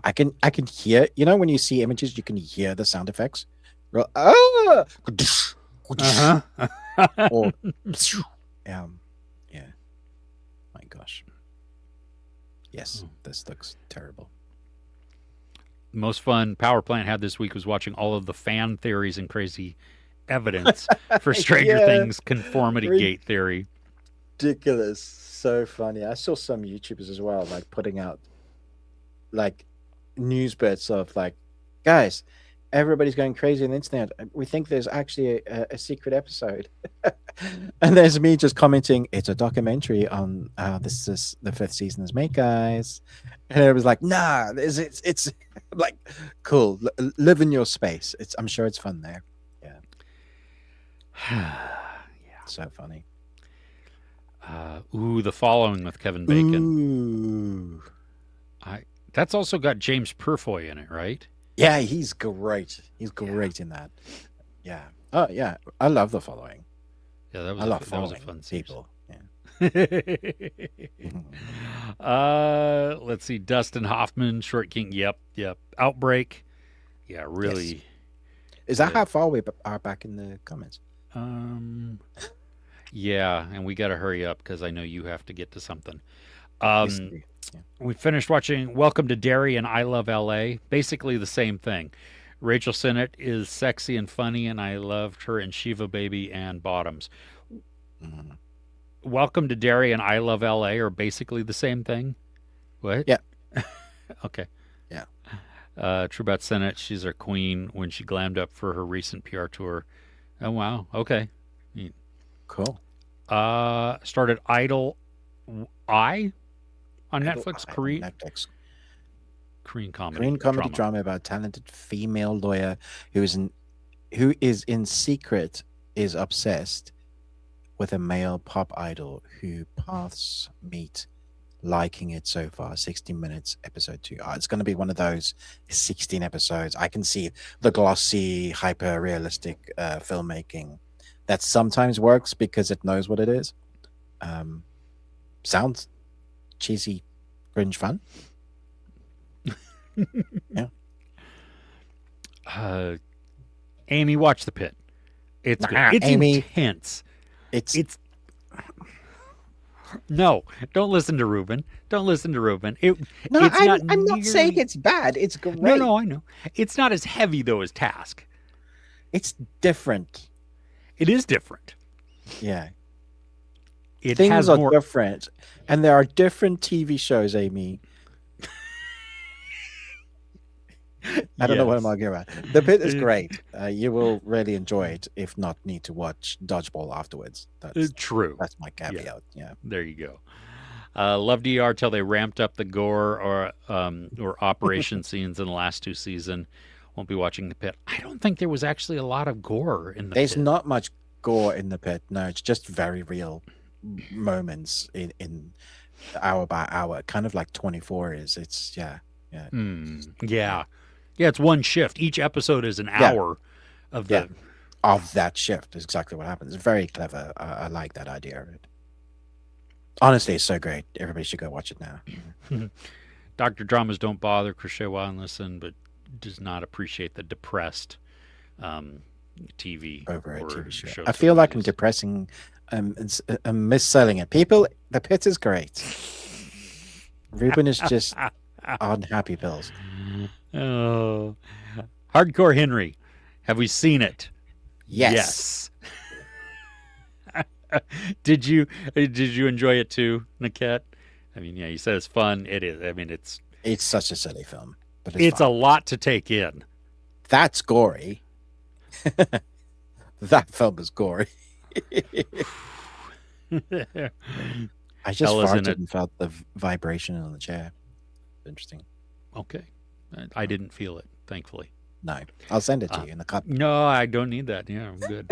I can hear, when you see images, you can hear the sound effects. Ah! Or, yeah. My gosh. Yes, this looks terrible. Most fun Power Plant had this week was watching all of the fan theories and crazy evidence for Stranger Yeah. Things conformity gate theory. Ridiculous. So funny. I saw some YouTubers as well, like putting out like news bits of like, guys, everybody's going crazy on the internet. We think there's actually a secret episode. And there's me just commenting, it's a documentary on this is the 5th season is made, guys. And it was like, nah, it's like cool. Live in your space. I'm sure it's fun there. Yeah. Yeah. So funny. The Following with Kevin Bacon. Ooh. That's also got James Purfoy in it, right? Yeah, he's great. He's great in that. Yeah. Oh, yeah. I love The Following. Yeah, that was, that was a fun people. Yeah. Let's see. Dustin Hoffman, Short King. Yep. Outbreak. Yeah, really. Yes. Is that how far we are back in the comments? Yeah, and we got to hurry up because I know you have to get to something. We finished watching Welcome to Derry and I Love L.A. Basically the same thing. Rachel Sennett is sexy and funny, and I loved her in Shiva Baby and Bottoms. Mm. Welcome to Derry and I Love L.A. are basically the same thing. What? Yeah. Okay. Yeah. True Sennett, she's our queen when she glammed up for her recent PR tour. Oh, wow. Okay. Cool. Started Idol I on Netflix. Netflix. Korean comedy. Korean comedy drama about a talented female lawyer who is in secret is obsessed with a male pop idol who paths meet, liking it so far. 16 minutes, episode 2. It's going to be one of those 16 episodes. I can see the glossy, hyper realistic filmmaking that sometimes works because it knows what it is. Sounds cheesy, cringe fun. Yeah. Amy, watch The Pit. It's good. It's Amy, intense. It's no. Don't listen to Ruben. Don't listen to Ruben. I'm not saying it's bad. It's great. No, I know. It's not as heavy though as Task. It's different. It is different. Yeah. Things are different, and there are different TV shows, Amy. I don't know what I'm arguing about. The Pit is great. You will really enjoy it, if not need to watch Dodgeball afterwards. That's true. That's my caveat. Yeah. There you go. Loved ER till they ramped up the gore or operation scenes in the last 2 seasons. Won't be watching The Pit. I don't think there was actually a lot of gore in The Pit. There's not much gore in The Pit. No, it's just very real moments in hour by hour, kind of like 24 is. It's yeah. Yeah, it's one shift. Each episode is an hour of that shift. Is exactly what happens. It's very clever. I like that idea of it. Honestly, it's so great. Everybody should go watch it now. Dr. Dramas don't bother Crochet while and listen, but does not appreciate the depressed TV over a TV show. show I feel like I'm depressing. I'm misselling it. People, The Pit is great. Ruben is just on happy pills. Oh, Hardcore Henry, have we seen it? Yes. Did you enjoy it too, Niket? I mean, yeah, you said it's fun. It is. I mean, it's such a silly film, but it's a lot to take in. That's gory. That film is gory. I just farted and felt the vibration on the chair. Interesting. Okay. I didn't feel it, thankfully. No. I'll send it to you in the cup. No, I don't need that. Yeah, I'm good.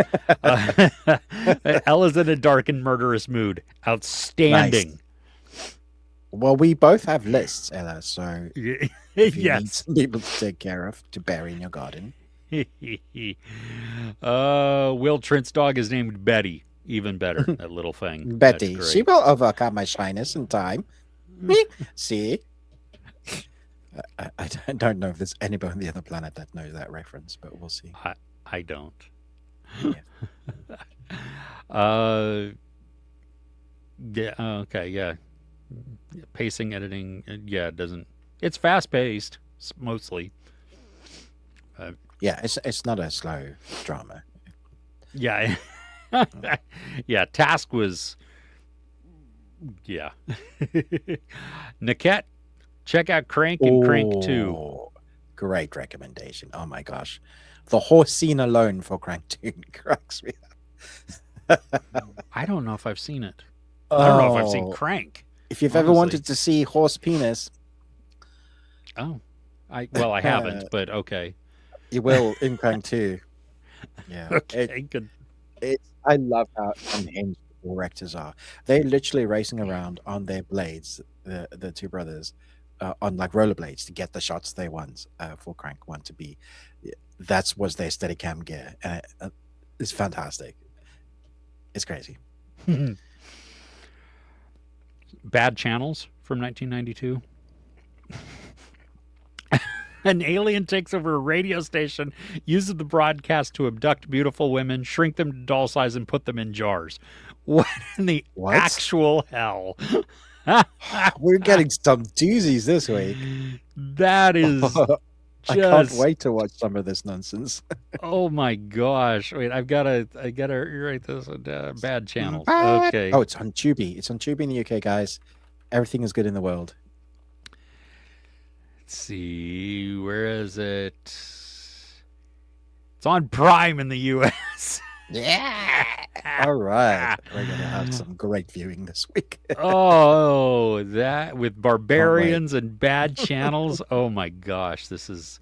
Ella's in a dark and murderous mood. Outstanding. Nice. Well, we both have lists, Ella, so if you need some people to take care of to bury in your garden. Will Trent's dog is named Betty. Even better, that little thing. Betty. She will overcome my shyness in time. See? I don't know if there's anybody on the other planet that knows that reference, but we'll see. I don't. Yeah. Okay. Yeah. Pacing, editing. Yeah. It doesn't. It's fast paced mostly. Yeah, it's not a slow drama. Yeah. Yeah, Task was... Yeah. Niket, check out Crank and Crank 2. Oh, great recommendation. Oh my gosh. The horse scene alone for Crank 2 cracks me up. I don't know if I've seen it. I don't know if I've seen Crank. If you've ever wanted to see horse penis... Oh. I haven't, but okay. You will in Crank 2. Yeah. Okay, good. I love how unhinged the directors are. They're literally racing around on their blades, the two brothers, on like rollerblades to get the shots they want for Crank 1 to be. That was their Steadicam gear. It's fantastic. It's crazy. Bad Channels from 1992. An alien takes over a radio station, uses the broadcast to abduct beautiful women, shrink them to doll size, and put them in jars. What in the actual hell? We're getting some doozies this week. That is I can't wait to watch some of this nonsense. Oh my gosh. Wait, I gotta write this on Bad Channels. Okay. Oh, it's on Tubi. It's on Tubi in the UK, guys. Everything is good in the world. Let's see, where is it? It's on Prime in the US. Yeah. All right. We're going to have some great viewing this week. Oh, that with Barbarians and Bad Channels. Oh my gosh, this is,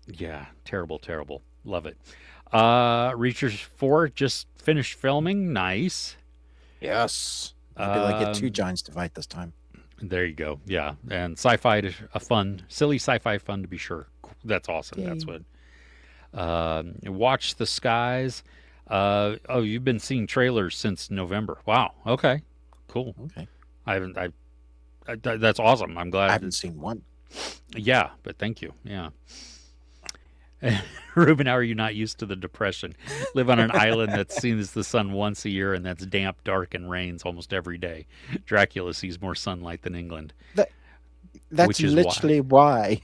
yeah, terrible, terrible. Love it. Reachers 4 just finished filming. Nice. Yes. Maybe like get two giants to fight this time. There you go. Yeah. And sci-fi, silly sci-fi fun to be sure. That's awesome. Yay. That's what. Watch the Skies. Oh, you've been seeing trailers since November. Wow. Okay. Cool. Okay. That's awesome. I'm glad. I haven't seen one. Yeah, but thank you. Yeah. Ruben, how are you not used to the depression? Live on an island that sees the sun once a year and that's damp, dark, and rains almost every day. Dracula sees more sunlight than England. That's literally why.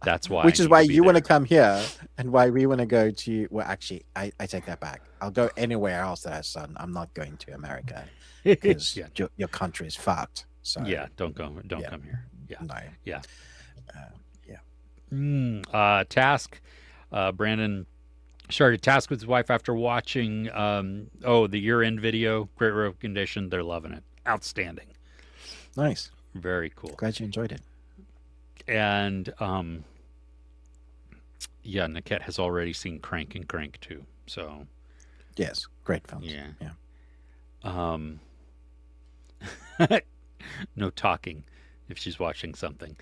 That's why. Which is why you want to come here and why we want to go to... Well, actually, I take that back. I'll go anywhere else that has sun. I'm not going to America because your country is fucked. So yeah, don't come here. Yeah. No. Yeah. Yeah. Task. Brandon started Task with his wife after watching the year-end video. Great recommendation. They're loving it. Outstanding. Nice. Very cool. Glad you enjoyed it. And Niket has already seen Crank and Crank 2. So yes, great films. Yeah. No talking if she's watching something.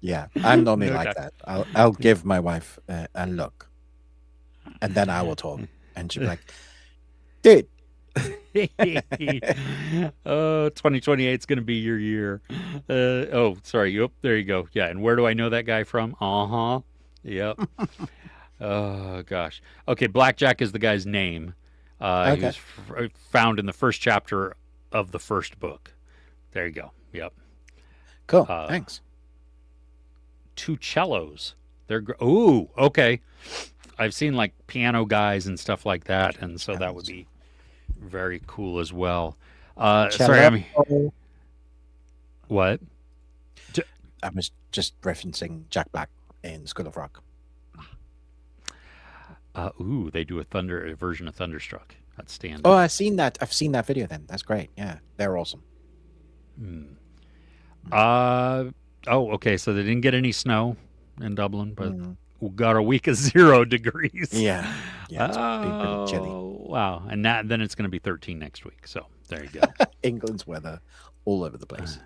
Yeah, I'm normally like that. I'll give my wife a look, and then I will talk, and she'll be like, "Dude." 2028 is going to be your year. Sorry. Yep, there you go. Yeah, and where do I know that guy from? Yep. Oh gosh. Okay, Blackjack is the guy's name. He was found in the first chapter of the first book. There you go. Yep. Cool. Thanks. Two cellos. Ooh, okay. I've seen like piano guys and stuff like that, and so that would be very cool as well. Sorry, what? I was just referencing Jack Black in School of Rock. They do a version of Thunderstruck. That's standard. Oh, I've seen that video then. That's great. Yeah, they're awesome. Okay, so they didn't get any snow in Dublin, but we got a week of 0 degrees. Yeah, it's pretty chilly. Wow, and then it's going to be 13 next week. So there you go. England's weather all over the place.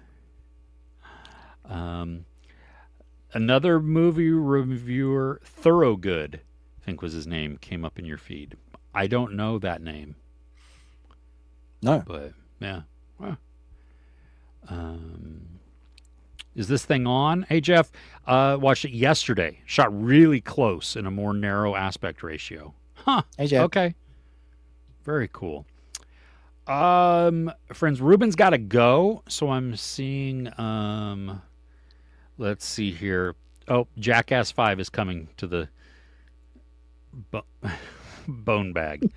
Another movie reviewer, Thorogood, I think was his name, came up in your feed. I don't know that name. No, but yeah. Well, is this thing on? Hey Jeff, watched it yesterday. Shot really close in a more narrow aspect ratio. Huh. Hey Jeff. Okay. Very cool. Friends, Ruben's got to go, so I'm seeing. Let's see here. Oh, Jackass 5 is coming to the bo- bone bag.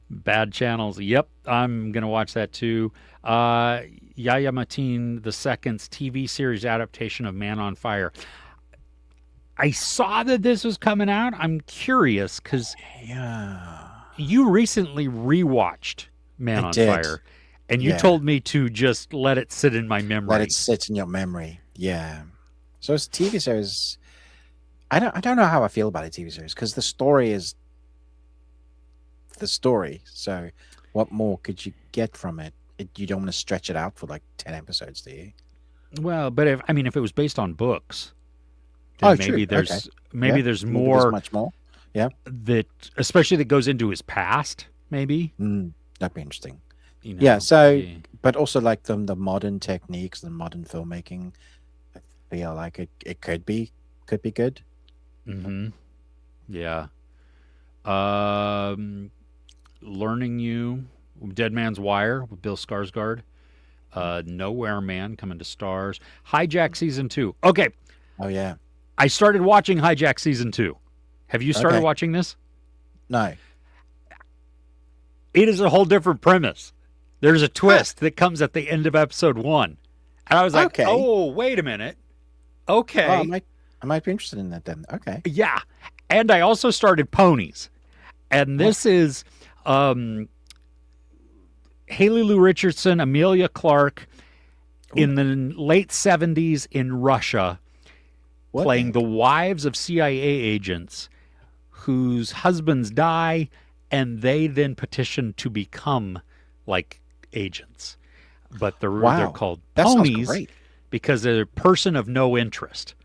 Bad channels. Yep, I'm going to watch that too. Yahya Mateen II's TV series adaptation of Man on Fire. I saw that this was coming out. I'm curious because Yeah. you recently rewatched Man I on did. Fire, and you Yeah. told me to just let it sit in my memory. Let it sit in your memory. Yeah. So it's a TV series. I don't know how I feel about a TV series because the story is the story. So what more could you get from it? You don't want to stretch it out for like 10 episodes, do you? Well, but if it was based on books, Oh, then true. maybe there's Okay. maybe Yeah. there's Maybe more much more. that, especially that goes into his past. Maybe That'd be interesting. you know, Yeah. So, yeah. but also like the modern techniques, the modern filmmaking. I feel like it could be good. Mm-hmm. Yeah. Learning You, Dead Man's Wire with Bill Skarsgård. Nowhere Man coming to Stars. Hijack Season 2. Okay, Oh yeah. I started watching Hijack Season 2. Have you started Okay. watching this? No. It is a whole different premise. There's a twist that comes at the end of episode 1. And I was like, Okay. oh, wait a minute. Okay. Oh, I might be interested in that then. Okay. Yeah. And I also started Ponies. And this is Haley Lou Richardson, Amelia Clark in the late 70s in Russia, What playing the the wives of CIA agents whose husbands die, and they then petition to become like agents. But they're Wow. called That sounds Ponies great. because they're a person of no interest.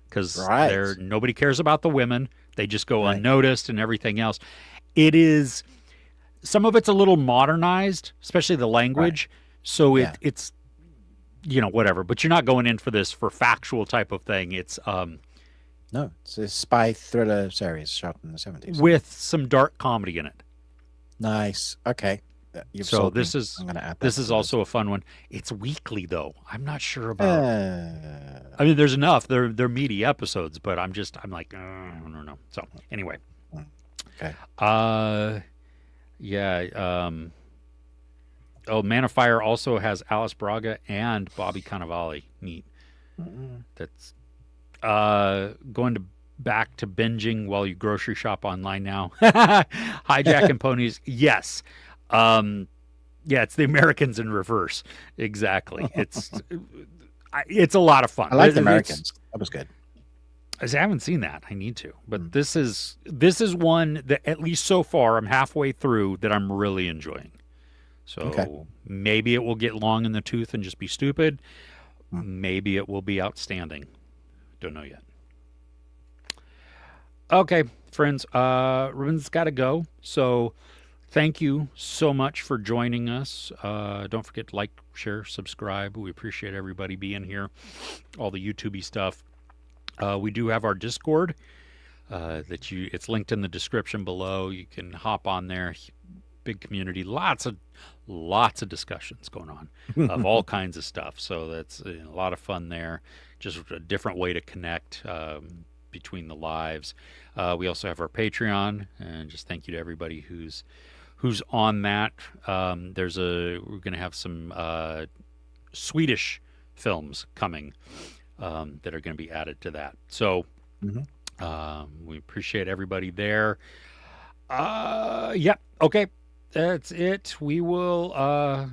Because Right. nobody cares about the women. They just go Right. unnoticed and everything else. It is, some of it's a little modernized, especially the language. So Yeah. it's, whatever. But you're not going in for this for factual type of thing. It's No, it's a spy thriller series shot in the 70s. with some dark comedy in it. Nice. Okay. You've So sold me. this is I'm gonna add that this to is the also a fun one. It's weekly though. I'm not sure about. list. I mean, there's enough. They're meaty episodes, but I'm like, I don't know. So anyway, Okay. yeah. Oh, Man of Fire also has Alice Braga and Bobby Cannavale. Neat. That's going to back to binging while you grocery shop online now. Hijack and Ponies. Yes. Yeah, it's the Americans in reverse. Exactly. It's a lot of fun. I like the Americans. That was good. I haven't seen that. I need to. But this is one that, at least so far, I'm halfway through, that I'm really enjoying. So maybe it will get long in the tooth and just be stupid. Maybe it will be outstanding. Don't know yet. Okay, friends. Ruben's got to go. So thank you so much for joining us. Don't forget to like, share, subscribe. We appreciate everybody being here. All the YouTube-y stuff. We do have our Discord. It's linked in the description below. You can hop on there. Big community, lots of discussions going on of all kinds of stuff. So that's a lot of fun there. Just a different way to connect between the lives. We also have our Patreon, and just thank you to everybody who's on that. We're going to have some Swedish films coming that are going to be added to that. So we appreciate everybody there. Yep. Okay. That's it. We will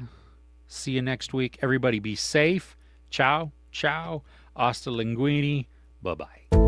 see you next week. Everybody be safe. Ciao. Ciao. Hasta linguini. Bye-bye.